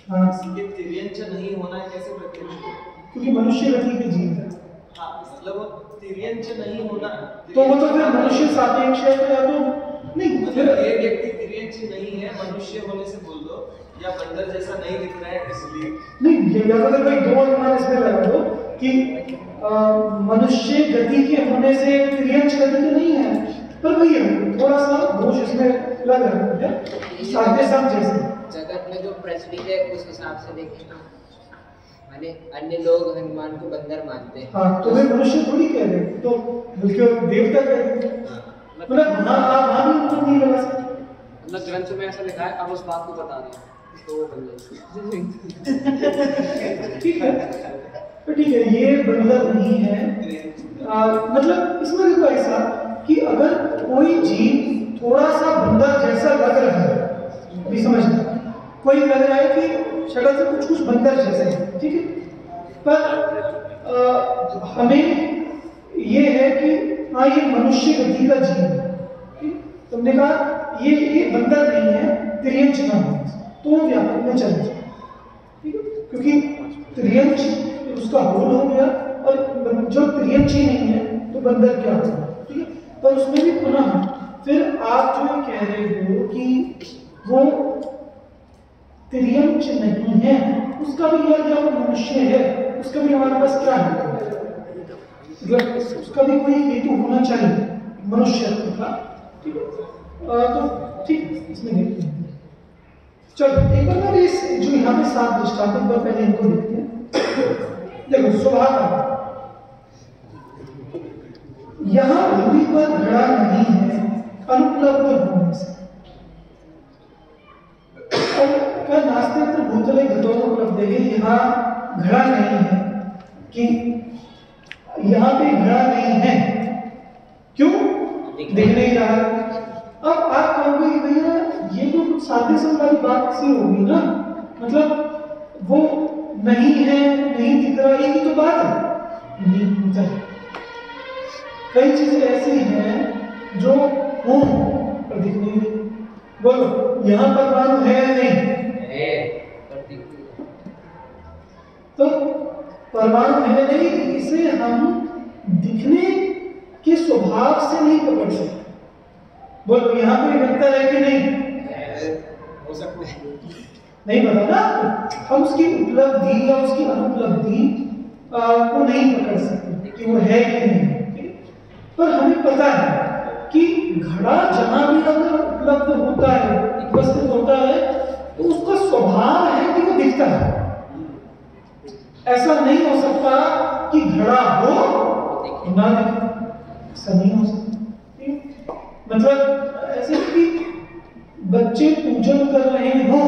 हाँ, ये तिर्यंच नहीं होना कैसे प्रत्यक्ष हो? क्योंकि मनुष्य गति के जीव है। हाँ, मतलब वो तिर्यंच नहीं होना, तो वो तो फिर मनुष्य सापेक्ष है, तो या तो नहीं फिर मतलब ये व्यक्ति तिर्यंच नहीं है, मनुष्य होने से बोल दो, या बंदर जैसा नहीं दिख रहा है इसलिए नहीं, या तो फिर भाई दो अनुमान इसमें लगा दो कि मनुष्य गति के होने से तिर्यंच गति के नहीं है, पर वही है थोड़ा सा दोष इसमें लग रहा है, साध्य सब जैसे जगत में जो प्रचलित है उस हिसाब से देखें ना, माने अन्य लोग हनुमान को बंदर मानते हैं। हाँ, तो वे मनुष्य थोड़ी कह रहे हैं, तो बल्कि देवता कह रहे हैं, मतलब हाँ आप हाँ भी उत्तर नहीं लगा सकते। मतलब ग्रंथ में ऐसा लिखा है, अब उस बात को बता दिया तो वो बन जाएगी। ठीक है, तो ठीक है, ये बंदर नहीं है। मतलब इसमें देखो ऐसा कि अगर कोई जीव थोड़ा सा बंदर जैसा लग रहा है, अभी समझना, कोई लग रहा है कि शक्ल से कुछ बंदर जैसे है, ठीक है, पर हमें ये है कि हाँ ये मनुष्य गति का जीव है, ठीक? तुमने कहा ये बंदर नहीं है, तिर्यंच ना हो, तो वो व्यापक में चल जाए, ठीक है, क्योंकि तिर्यंच उसका होल हो गया और जो तिर्यंच ही नहीं है तो बंदर क्या होगा, ठीक है। पर उसमें भी पुनः फिर आप जो कह रहे हो कि वो तिर्यंच नहीं है, उसका भी यह क्या वो मनुष्य है, उसका भी हमारे पास क्या है, मतलब उसका भी कोई हेतु होना चाहिए मनुष्य का, ठीक है। तो ठीक इसमें देखते हैं। चलो एक बार ना इस जो यहाँ पे 7 दृष्टांत एक बार पहले इनको देखते हैं। देखो स्वभाव यहाँ भूमि पर घड़ा नहीं है अनुपलब्ध होने से, और नास्तिक भूतले घटों उपलब्ध है, यहाँ घड़ा नहीं है कि यहाँ पे घड़ा नहीं है, क्यों दिख नहीं रहा। अब आप कहोगे कि भैया ये तो कुछ साध्य वाली बात सी होगी ना, मतलब वो नहीं है, नहीं दिख रहा, ये तो बात है नहीं। कई चीजें ऐसी हैं जो हो पर दिख नहीं रही। बोलो यहाँ परमाणु है या नहीं है, तो परमाणु है नहीं, इसे हम दिखने के स्वभाव से नहीं पकड़ सकते। बोलो यहाँ कोई व्यक्ति है कि नहीं, हो सकते हैं, नहीं पता ना, हम उसकी उपलब्धि या उसकी अनुपलब्धि को नहीं पकड़ सकते। कि वो है कि नहीं, पर हमें पता है कि घड़ा जहां भी अगर उपलब्ध होता है, उपस्थित होता है, तो उसका स्वभाव है कि वो दिखता है। ऐसा नहीं हो सकता कि घड़ा हो ना दिखे, ऐसा नहीं हो सकता। मतलब ऐसे कि बच्चे पूजन कर रहे हो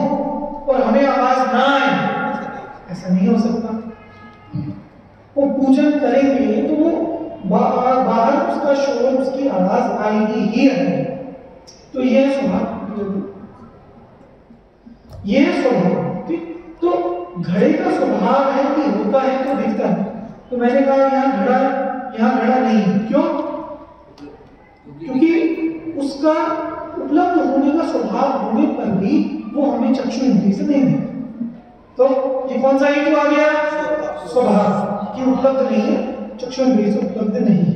और हमें आवाज ना आए, ऐसा नहीं हो सकता। वो पूजन करेंगे तो वो बाहर उसका शोर, उसकी आवाज आएगी ही आएगी। तो यह स्वभाव, यह स्वभाव, ठीक। तो घड़े का स्वभाव है कि होता है तो दिखता है। तो मैंने कहा यहाँ घड़ा नहीं, क्यों? क्योंकि उसका उपलब्ध होने का स्वभाव होने पर भी वो हमें चक्षु इंद्रिय से नहीं दिखता। तो ये कौन सा हेतु आ गया? स्वभाव कि उपलब्ध नहीं है, चक्षु इंद्रिय से उपलब्ध नहीं है।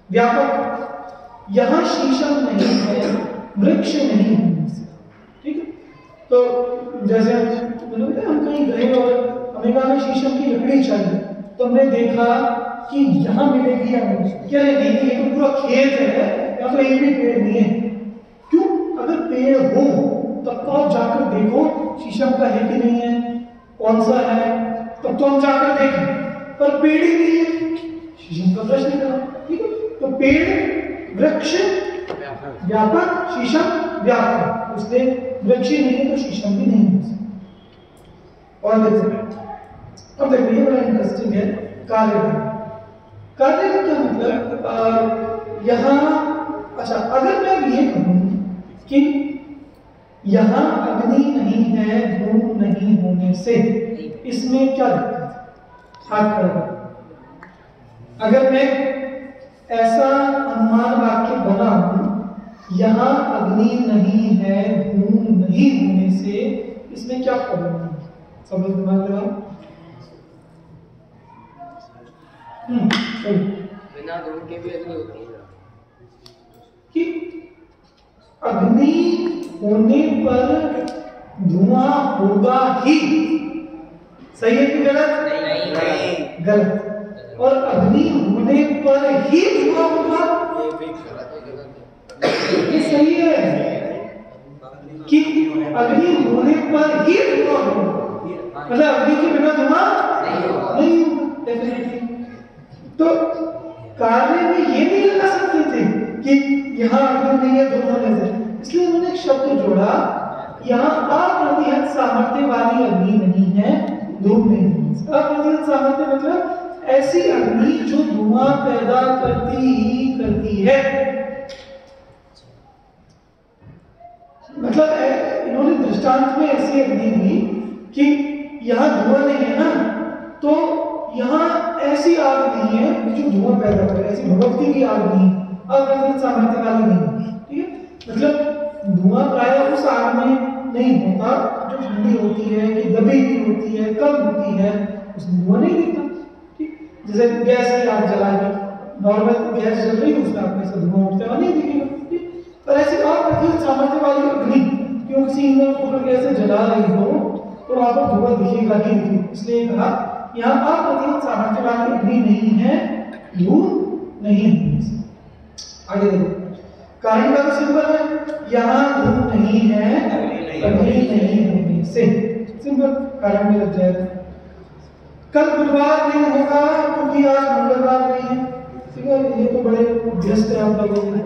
व्यापक, यहां शीशम नहीं है, वृक्ष नहीं है, ठीक है। तो जैसे हम कहीं गए और हमें कहा हमें शीशम की लकड़ी चाहिए, तो हमने देखा कि यहाँ मिलेगी या नहीं, नहीं, ये तो पूरा खेत है, यहाँ तो एक भी पेड़ नहीं है। क्यों? अगर पेड़ हो तब तो आप जाकर देखो शीशम का है कि नहीं है, कौन सा है, तब तो हम जाकर देखें। पर पेड़ ही नहीं है, शीशम का प्रश्न करा, ठीक है। तो पेड़, वृक्ष व्यापक, शीशम व्यापक, इसलिए वृक्ष ही नहीं है तो शीशम भी नहीं हो सकता। और अब देखो ये बड़ा इंटरेस्टिंग है, कार्य का क्या मतलब? यहाँ अच्छा, अगर मैं ये कहूँ कि यहाँ अग्नि नहीं है धूम नहीं होने से, इसमें क्या दिक्कत है? हाथ खड़ा करो। अगर मैं ऐसा अनुमान वाक्य बनाऊं, यहाँ अग्नि नहीं है धूम नहीं होने से, इसमें क्या प्रॉब्लम है? सब लोग दिमाग लगाओ। बिना धूम के भी अग्नि होती है कि अग्नि होने पर धुआं होगा ही, सही है कि गलत? नहीं। गलत। और अग्नि होने पर ही धुआं होगा, ये सही है कि अग्नि होने पर ही धुआं होगा, मतलब अग्नि के बिना धुआं नहीं होगा, डेफिनेटली। तो कार्य में ये नहीं लगा सकते थे कि यहाँ अग्नि नहीं है धूम होने से, इसलिए उन्होंने एक शब्द जोड़ा, यहाँ अप्रतिहत सामर्थ्य वाली अग्नि नहीं है धूम नहीं है। अप्रतिहत सामर्थ्य मतलब ऐसी अग्नि जो धुआं पैदा करती ही करती है। मतलब इन्होंने दृष्टांत में ऐसी अग्नि दी कि यहाँ धुआं नहीं है ना, तो यहाँ ऐसी आग नहीं है जो धुआं पैदा करे, ऐसी भगवती की आग नहीं, अप्रतिहत सामर्थ्य वाली नहीं, ठीक है। मतलब धुआं प्रायः उस आग में नहीं होता जो ठंडी होती है, कि दबी हुई होती है, कम होती है, उसमें धुआं नहीं दिखता, ठीक। जैसे गैस की आग जलाएगी, नॉर्मल गैस जल रही है, उसमें आपको ऐसा धुआं उठता हुआ नहीं दिखेगा, ठीक। पर ऐसी अप्रतिहत सामर्थ्य वाली अग्नि क्यों किसी ईंधन को पकड़ के ऐसे जला रही हो तो वहां पर धुआं दिखेगा ही नहीं, इसलिए कहा यहाँ अप्रतिहत सामर्थ्य वाली अग्नि नहीं है, धूम नहीं है। आगे देखो, कारण का सिंबल है, यहाँ धूम नहीं है अग्नि नहीं होने से, सिंबल कारण में लग जाएगा। कल बुधवार नहीं होगा क्योंकि आज मंगलवार नहीं है, ठीक है। ये तो बड़े व्यस्त है आप लोगों में।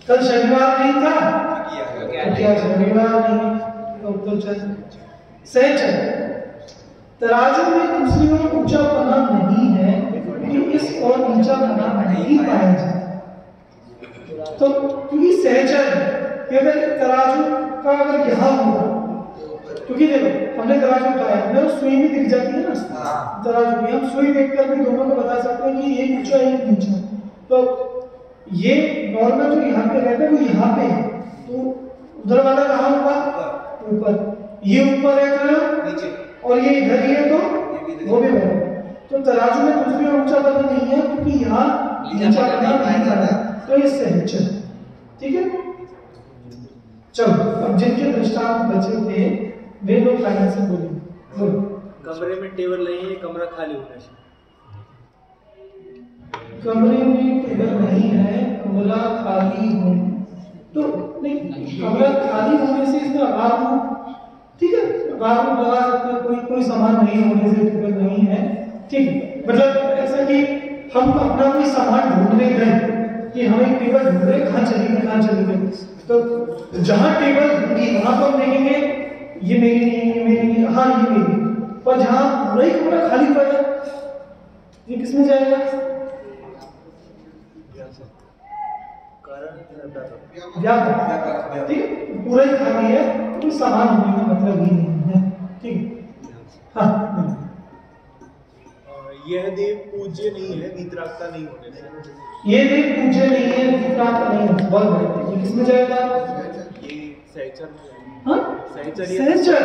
कल शनिवार नहीं था क्योंकि आज शनिवार नहीं है, उत्तर चल सहचर। तराजू में दूसरी ओर ऊंचा पना नहीं है क्योंकि इस और नीचा पना नहीं पाया जाता। तो क्योंकि सहचर है, अगर तराजू का अगर यहाँ होगा, क्योंकि देखो हमने तराजू उठाया, हमें वो सुई भी दिख जाती है ना, तराजू में हम सुई देखकर भी दोनों को बता सकते हैं कि एक ऊंचा एक नीचा। तो ये नॉर्मल जो यहाँ पे रहता है वो यहाँ पे है, तो उधर वाला कहाँ होगा? ऊपर। ये ऊपर है तो नीचे, और ये इधर ही है तो वो भी बराबर। तो तराजू में दूसरी ओर ऊंचा पना नहीं है क्योंकि यहाँ नीचा पना नहीं जाता, तो ये सहचर, ठीक है। चलो अब जिनके दृष्टांत बचे थे वे लोग फाइनल से बोलेंगे। कमरे में टेबल नहीं है, कमरा खाली होना चाहिए। कमरे में टेबल नहीं है, कमरा खाली हो, तो नहीं, कमरा खाली होने से इसका आभार हो, ठीक है, आभार को लगा सकते हैं, कोई सामान नहीं होने से टेबल नहीं है, ठीक है। मतलब ऐसा कि हम अपना कोई सामान ढूंढने गए कि हमें टेबल ढूंढ रहे, कहाँ चली गई, तो जहाँ टेबल ढूंढी वहां पर हम देखेंगे ये मेरी नहीं है, ये मेरी नहीं है, हाँ ये मेरी, पर जहाँ पूरा ही कमरा खाली पड़ा ये किसमें जाएगा? व्यापक, ठीक है, पूरा ही खाली है, कोई सामान होने का मतलब ही नहीं है, ठीक। हाँ, यह देव पूज्य नहीं है वीतरागता नहीं होने से। ये देव पूज्य नहीं है वीतरागता नहीं होने से, बहुत बढ़िया, ये किसमें जाएगा? ये सहचर में। हाँ, सहचर, सहचर,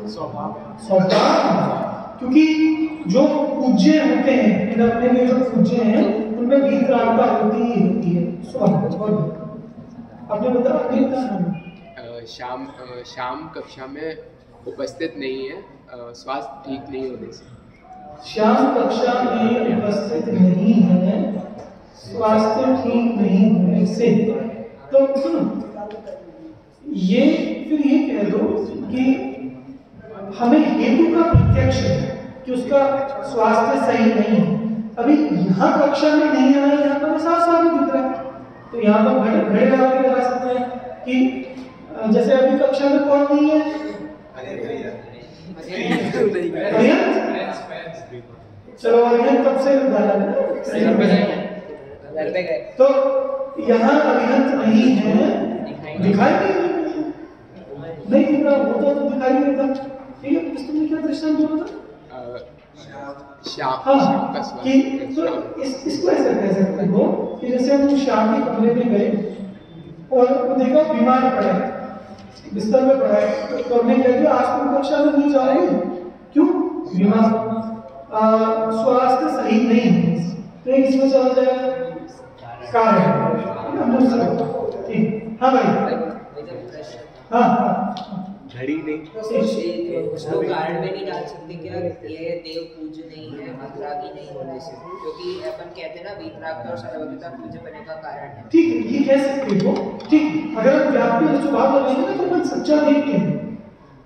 स्वभाव, क्योंकि जो पूज्य होते हैं, इन अपने में जो पूज्य हैं उनमें वीतरागता होती ही होती है, आपने बताया शाम कक्षा में उपस्थित नहीं है, स्वास्थ्य ठीक नहीं होने से। श्याम कक्षा में उपस्थित नहीं है, स्वास्थ्य ठीक नहीं होने से, तो सुनो, ये फिर ये कह दो कि हमें हेतु का प्रत्यक्ष है कि उसका स्वास्थ्य सही नहीं है। अभी यहाँ कक्षा में नहीं आया, यहाँ पर साफ साफ दिख रहा है, तो यहाँ पर घड़े लगा सकते हैं कि जैसे अभी कक्षा में कौन नहीं है, चलो अरिहंत कब से डाला है, तो यहाँ अरिहंत नहीं है, दिखाई नहीं दिख रहा होता तो दिखाई नहीं देता, ठीक है। तुमने क्या दृष्टांत बोला था? हाँ, कि तो इसको ऐसे कह सकते हो कि जैसे हम शाम के कमरे में गए और वो देखा बीमार पड़ा है, बिस्तर में पड़ा है, तो हमने कह दिया आज तुम कक्षा में नहीं जाओगे, क्यों? बीमार, स्वास्थ्य सही नहीं है, तो इसमें चला जाएगा कारण, ठीक। हाँ भाई, हाँ घड़ी नहीं, उसको कारण में नहीं डाल सकते क्या ये देव पूज्य नहीं है वीतरागी नहीं होने से, क्योंकि अपन कहते हैं ना वीतरागता और सर्वज्ञता पूज्य बनने का कारण है, ठीक है, ये कह सकते हो, ठीक। अगर हम व्याप्ति स्वभाव लगाएंगे ना तो अपन सच्चा देव कहेंगे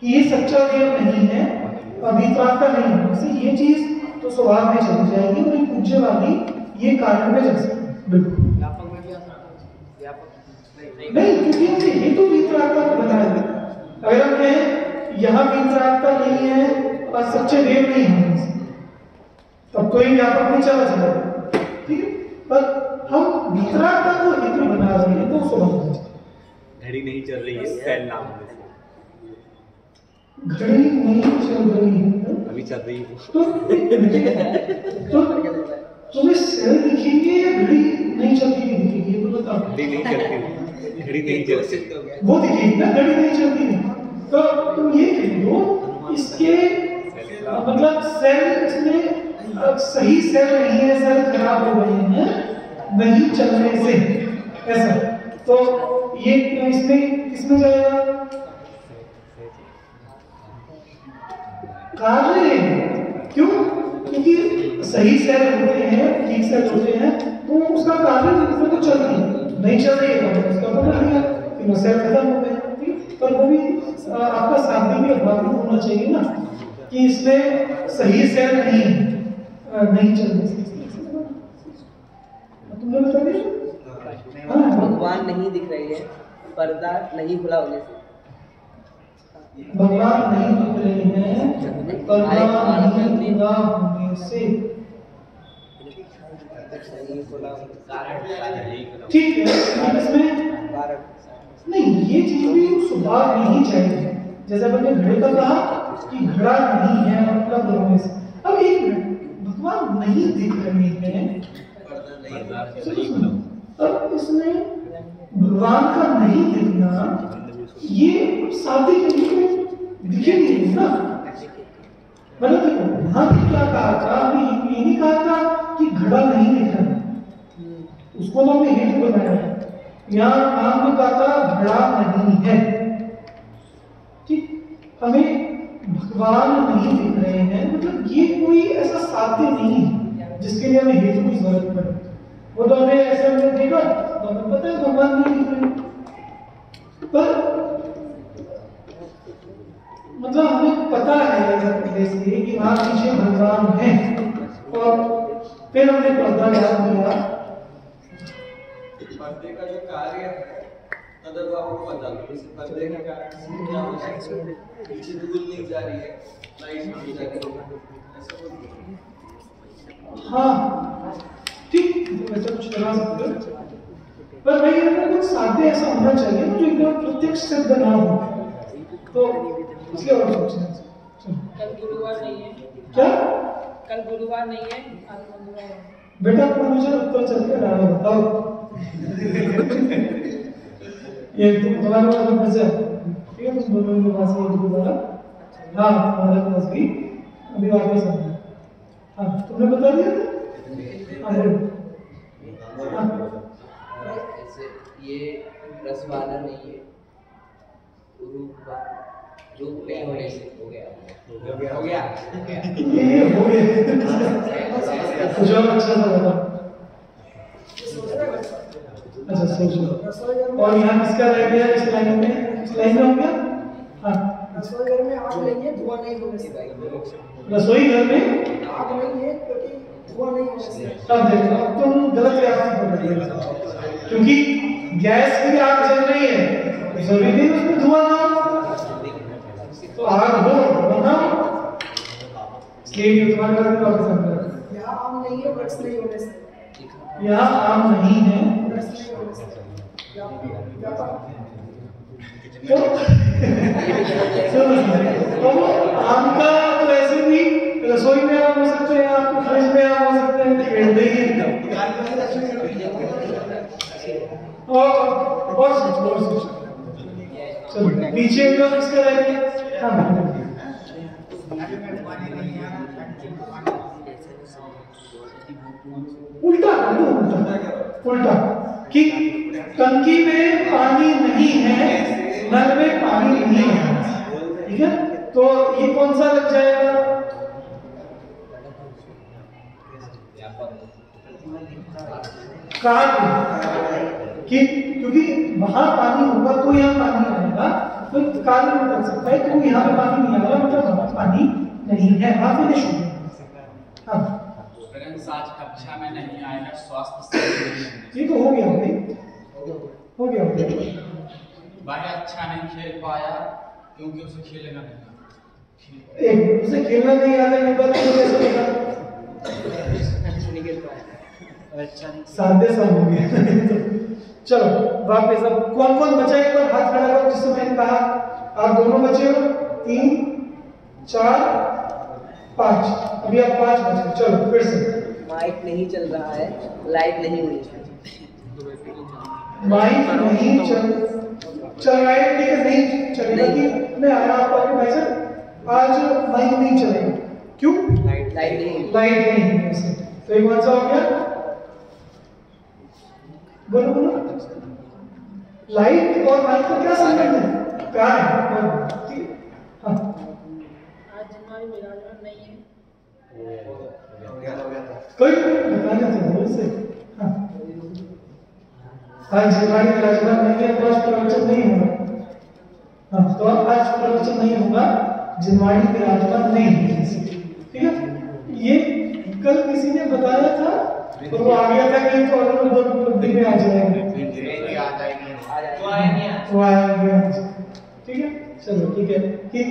कि ये सच्चा देव नहीं है और वीतरागता नहीं होने से, ये चीज तो स्वभाव में चली जाएगी और पूज्य वाली ये कारण में जा सकती है, बिल्कुल नहीं, क्योंकि हमने हेतु वीतरागता को बताया। अगर हम कहें यहाँ वीतरागता नहीं है और सच्चे देव नहीं है, तब तो ये व्यापक में चला जाएगा, ठीक है, पर हम वीतरागता को हेतु बना रहे हैं तो स्वभाव घड़ी नहीं चल रही है, फैन नाम होने से। घड़ी नहीं चल रही है, अभी चल रही है, तो तुम्हें सेल दिखेंगे या घड़ी नहीं चलती हुई दिखेगी, तो बताओ। घड़ी नहीं चलती, घड़ी नहीं चलती, वो दिखेगी ना, घड़ी नहीं चलती, तो तुम ये कह दो इसके मतलब सेल इसमें सही सेल नहीं है, सेल खराब हो गए हैं नहीं चलने से, ऐसा, तो ये इसमें किसमें जाएगा? कार्य, क्यों? क्योंकि सही सेल होते हैं, ठीक सेल होते हैं, तो उसका कार्य उसमें तो चल रही है, नहीं चल रही है तो उसका पकड़ लिया, फिर सेल खत्म हो गया, पर वो भी आपका साध्य भी अभावी होना चाहिए ना कि इसमें सही सेल नहीं चल रही, तुमने बता दिया। भगवान नहीं दिख रही है, पर्दा नहीं खुला होने से, भगवान नहीं दिख रहे हैं, पर्दा नहीं खुला होने से, ठीक है। इसमें नहीं, ये चीज भी सुधार नहीं चाहिए, जैसे अपने घड़े का कहा कि घड़ा नहीं है मतलब होने से। अब एक मिनट, भगवान नहीं दिख रहे हैं, अब इसमें भगवान का नहीं दिखना ये साथी के लिए दिखे नहीं ना, मतलब देखो वहां भी क्या कहा था, अभी ये नहीं कहा था कि घड़ा नहीं दिख रहा, उसको तो हमने हेतु बनाया, यहाँ नाम में कहा था घड़ा नहीं है, ठीक। हमें भगवान नहीं दिख रहे हैं, मतलब ये कोई ऐसा साध्य नहीं है, जिसके लिए हमें हेतु की जरूरत पड़े। वो तो हमें ऐसे हमने देखा तो हमें पता है भगवान नहीं दिख रहे, पर मतलब हमें पता है पहले से कि वहां पीछे भगवान है, और फिर हमने पर्दा याद किया। पर्दे का जो कार्य है अदर आपको पता है, जैसे पर्दे के कारण से क्या हो रहा है, पीछे धूल नहीं जा रही है, लाइट नहीं जा रही है, ऐसा कुछ। हाँ ठीक, वैसे कुछ करा सकते हो, पर भाई अगर कुछ साध्य ऐसा होना चाहिए ना जो एकदम प्रत्यक्ष सिद्ध ना हो, तो इसलिए और सोचना। कल गुरुवार नहीं है क्या? कल गुरुवार नहीं है, आज मंगलवार है। बेटा मुझे उत्तर चल के डालो, बताओ ये तुम्हारे पास में फंसे, ठीक है, तुम दोनों के पास ये दोबारा, हाँ तुम्हारे पास भी अभी वापस आ गया। हाँ तुमने बता दिया था? हाँ ऐसे ये रस वाला नहीं है, रूप में होने से हो गया ये हो गया कुछ और अच्छा सा बता। अच्छा सोचो, और यहाँ किसका रह गया इस लाइन में? इस लाइन में हो गया। हाँ रसोई घर में आग नहीं है, धुआं नहीं होने से। रसोई घर में आग नहीं है क्योंकि धुआं नहीं होने से। अब देखो, अब तुम गलत व्याख्या कर रहे हो, क्योंकि गैस की आग जल रही है, जरूरी नहीं उसमें धुआं ना हो, तो आग हो बनाओ, इसलिए तुम्हारे घर में वापस आ गया। यहाँ आम नहीं है, वृक्ष नहीं होने से। यहाँ आम नहीं है, वृक्ष नहीं होने से। तो आम का तो ऐसे भी रसोई में आम हो सकते हैं, आपको फ्रिज में आम हो सकते हैं, और चलो पीछे जो इसका रहेगा। हाँ उल्टा उल्टा कि टंकी में पानी नहीं है, नल में पानी नहीं है, ठीक है, तो ये कौन सा लग जाएगा? कार्य, कि क्योंकि वहां पानी होगा तो यहाँ पानी आएगा, तो कार्य में कर सकता है, क्योंकि यहाँ पे पानी नहीं आ रहा मतलब वहां पानी नहीं है, वहां फिनिश हो गया। हाँ आज कक्षा में नहीं आएगा, स्वास्थ्य ये तो हो गया भाई, हो गया भाई अच्छा नहीं खेल पाया क्योंकि उसे खेलना नहीं, एक उसे खेलना नहीं आता, ये बात तो कैसे होगा? अच्छा नहीं, सादे सा हो गया। चलो वापस, अब कौन कौन बचा एक बार हाथ खड़ा करो, जिससे मैंने कहा आप दोनों बचे हो, 3 4 5, अभी आप 5 बचे, चलो फिर से। माइक नहीं चल रहा है, लाइट नहीं हुई है, माइक नहीं चल रहा है, ठीक है, नहीं चलेगा कि मैं आया आपको आगे भाई साहब, आज माइक नहीं चलेगा, क्यों? लाइट नहीं, लाइट नहीं है इससे, तो एक कौन सा हो गया? बोलो बोलो, लाइट और माइक का क्या संबंध है? क्या है? ठीक है, हाँ आज हमारी विराजमान नहीं है, कोई बताना चाहिए उसे। हाँ आज हमारी विराजमान नहीं है, तो आज प्रवचन नहीं होगा। हाँ तो आज प्रवचन नहीं होगा, जिनवाणी विराजमान नहीं है, ठीक है। ये कल किसी ने बताया था, तो वो आ गया था कि तो अगर वो 2 दिन में आ जाएंगे, तो आएंगे, ठीक है। चलो ठीक है कि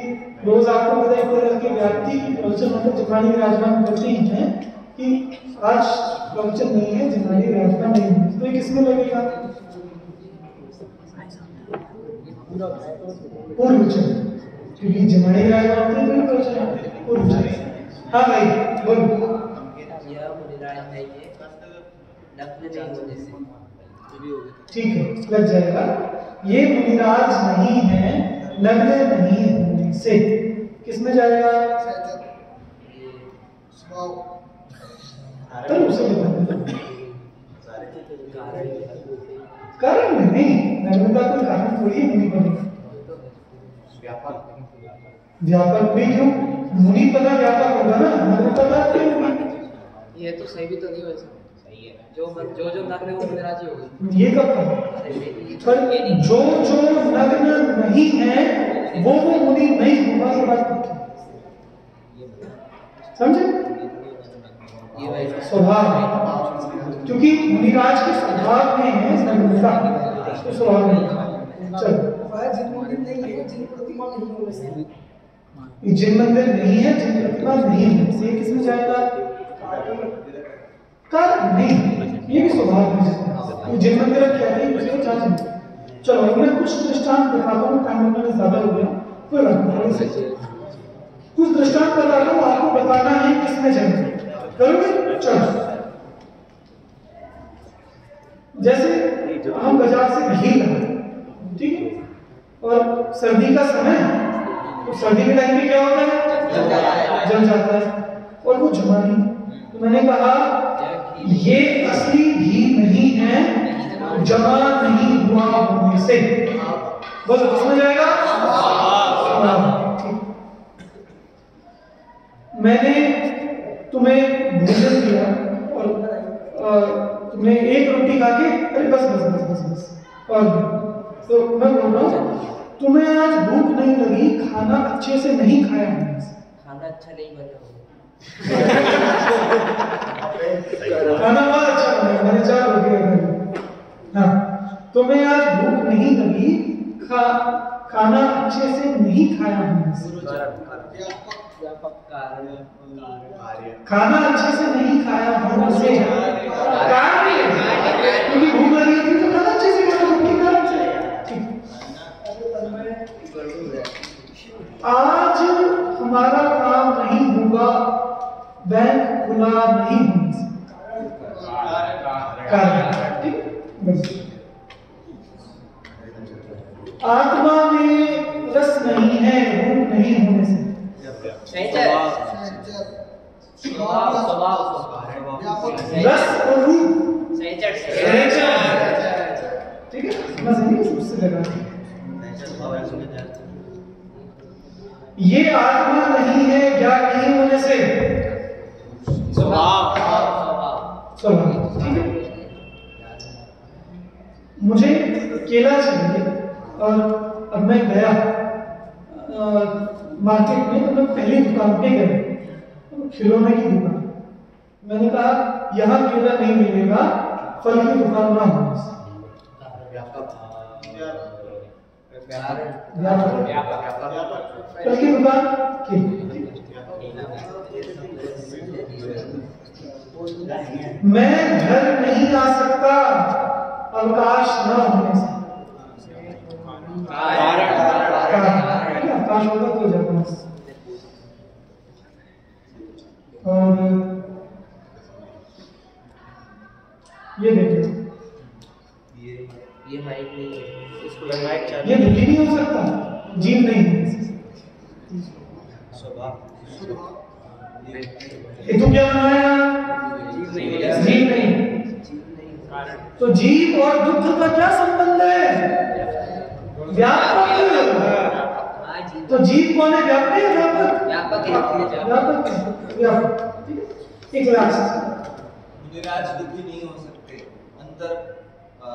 रोज आपको पता है एक तरह की व्याप्ति प्रवचन मतलब जिनवाणी विराजमान करते ही हैं कि आज प्रवचन नहीं है, जिनवाणी विराजमान नहीं है, तो ये किसमें लगेगा? पूर्व चरण, क्योंकि जिनवाणी विराजमान होते हैं प्रवचन पूर्व चरण। हाँ भाई बोलो। यह मुनिराज नहीं है, नग्न नहीं होने से, ठीक है लग जाएगा, ये मुनिराज नहीं है, नग्न नहीं होने से, किसमें जाएगा? तो उसे कारण नहीं, नग्नता कोई कारण थोड़ी है मुनि बनेगा, व्यापक भी क्यों? मुनि पदा व्यापक होगा ना, नग्न पदा क्यों होगा? ये तो सही भी तो नहीं वैसे। सही है जो नग्न है वो मुनिराज ही होगी। ये कब कहा? पर जो नग्न नहीं है वो मुनि नहीं होगा, ये बात पक्की। समझे? स्वभाव, क्योंकि मुनिराज के स्वभाव में है नग्नता, उसके स्वभाव में। चलो, जिन मंदिर नहीं है, जिन प्रतिमा नहीं है, ये किसमें जाएगा? कारण नहीं, ये भी स्वभाव है। जिन मंदिर कहते हैं उसको जांच। चलो मैं कुछ दृष्टांत बताता हूँ, टाइम में ज्यादा हो गया, कोई बात नहीं। कुछ दृष्टांत बताता हूँ, आपको बताना है किसमें जाएंगे, करोगे? चलो, जैसे हम बाजार से घी लाए, ठीक है, और सर्दी का समय, तो सर्दी के टाइम पे क्या होता है? जल जाता है, और वो जमा नहीं। तो मैंने कहा ये असली घी नहीं है, जमा नहीं हुआ होने से। बस उसमें जाएगा। मैंने तुम्हें भोजन दिया और तुमने एक रोटी खा के, अरे बस बस बस बस बस, और तो मैं बोल रहा हूँ तुम्हें आज भूख नहीं लगी, खाना अच्छे से नहीं खाया हमने। खाना अच्छा नहीं बना खाना बहुत अच्छा बना, मैंने 4 रोटियां खाई। हाँ, तुम्हें आज भूख नहीं लगी, खाना अच्छे से नहीं खाया हमने। खाना अच्छे से नहीं खाया हमसे, क्योंकि भूख लगी थी तो खाना अच्छे से खाया, भूख के कारण से। आज हमारा काम नहीं होगा, बैंक खुला नहीं होने से। आत्मा में रस नहीं है, रूप नहीं होने से। रस और रूप, ठीक है, उससे लगा। ये आत्मा नहीं है, ज्ञान नहीं होने से। स्वभाव, ठीक है। मुझे केला चाहिए और अब मैं गया मार्केट में, तो मैं पहली दुकान पे गया, खिलौने की दुकान। मैंने कहा यहाँ केला नहीं मिलेगा, फल की दुकान ना हो। फल की दुकान की मैं घर नहीं आ सकता, अवकाश न होने से। अवकाश होगा तो जाता। और ये देखो, ये माइक नहीं है, इसको माइक चाहिए। ये दुखी नहीं हो सकता, जीव नहीं होने से। ये तो क्या बनाया? जीव नहीं। तो जीव और दुख का क्या संबंध है? व्यापक। तो जीव कौन है? व्यापक है, व्यापक है, व्यापक। एक लास्ट, मुनिराज दुखी नहीं हो सकते, अंतर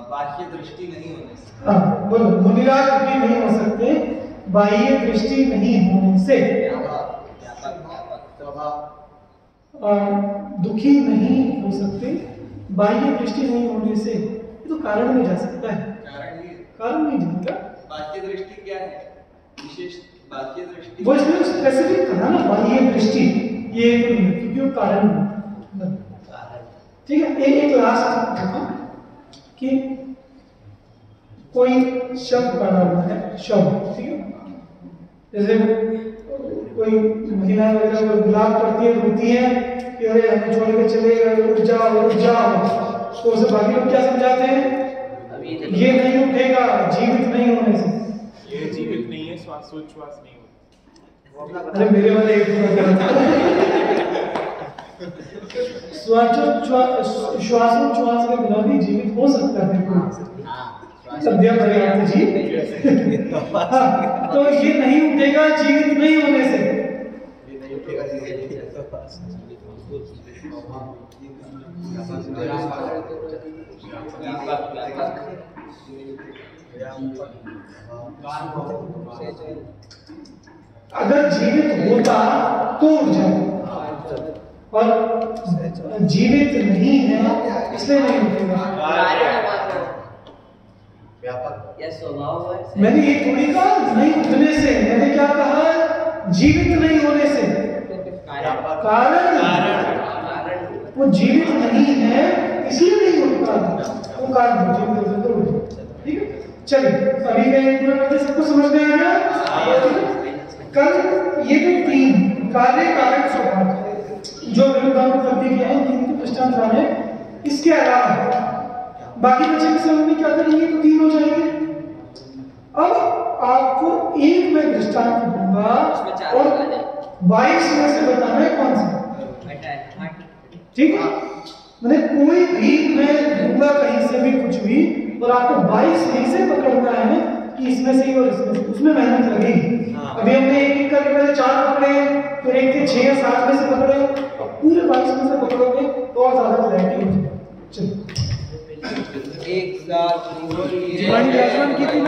बाह्य दृष्टि नहीं होने से। हाँ बोलो, मुनिराज दुखी नहीं हो सकते बाह्य दृष्टि नहीं होने से। दुखी नहीं हो सकते बाह्य दृष्टि नहीं होने से। ये तो कारण में जा सकता है, कारण नहीं जाएगा। बाह्य दृष्टि क्या है? विशेष बाह्य दृष्टि वो इसमें स्पेसिफिक कहा ना, बाह्य दृष्टि, ये तो नहीं, क्योंकि वो कारण है। ठीक है, एक लास्ट कि कोई शब्द पढ़ा हुआ है, शब्द, ठीक है, जैसे कोई महिला वगैरह गुलाब पढ़ती है, रोती है कि अरे हमें छोड़ के चले गए, उठ जाओ उठ जाओ, तो उसे बाकी लोग क्या समझाते हैं? ये नहीं उठेगा जीवित नहीं होने से। ये जीवित नहीं है, श्वासोच्छ्वास नहीं होता। अरे मेरे वाले एक श्वासोच्छ्वास के बिना भी जीवित हो सकता है कोई। सद्या पर्याप्त जी। तो ये नहीं उठेगा जीवित नहीं होने से। अगर जीवित होता तो उठ जाता, और जीवित नहीं है इसलिए नहीं उठेगा। या स्वभाव है। मैंने ये थोड़ी कहा नहीं उठने से, मैंने क्या कहा जीवित नहीं होने से। कारण वो जीवित नहीं है इसलिए नहीं उठता, वो कारण जीवित होते तो उठ। ठीक है, चलिए अभी मैं सबको समझ में आ गया। कल ये जो 3 कार्य कारण स्वभाव जो विरुद्धानुक प्रतीक हैं, 3 के दृष्टांत हैं, इसके अलावा बाकी बचे के समय में क्या करेंगे तो 3 हो जाएंगे। अब आपको एक मैं दृष्टांत दूंगा और 22 में से बताना है कौन सा। ठीक है, मैंने कोई भी मैं दूंगा कहीं से भी कुछ भी, और आपको 22 में से पकड़ना है कि इसमें से ही और इसमें से, उसमें मेहनत लगेगी। अभी हमने एक करके पहले 4 पकड़े, फिर एक के 6 या 7 में से पकड़े, और पूरे 22 में से पकड़ोगे तो और ज्यादा क्लैरिटी हो जाएगी। चलो एक साथ कितनी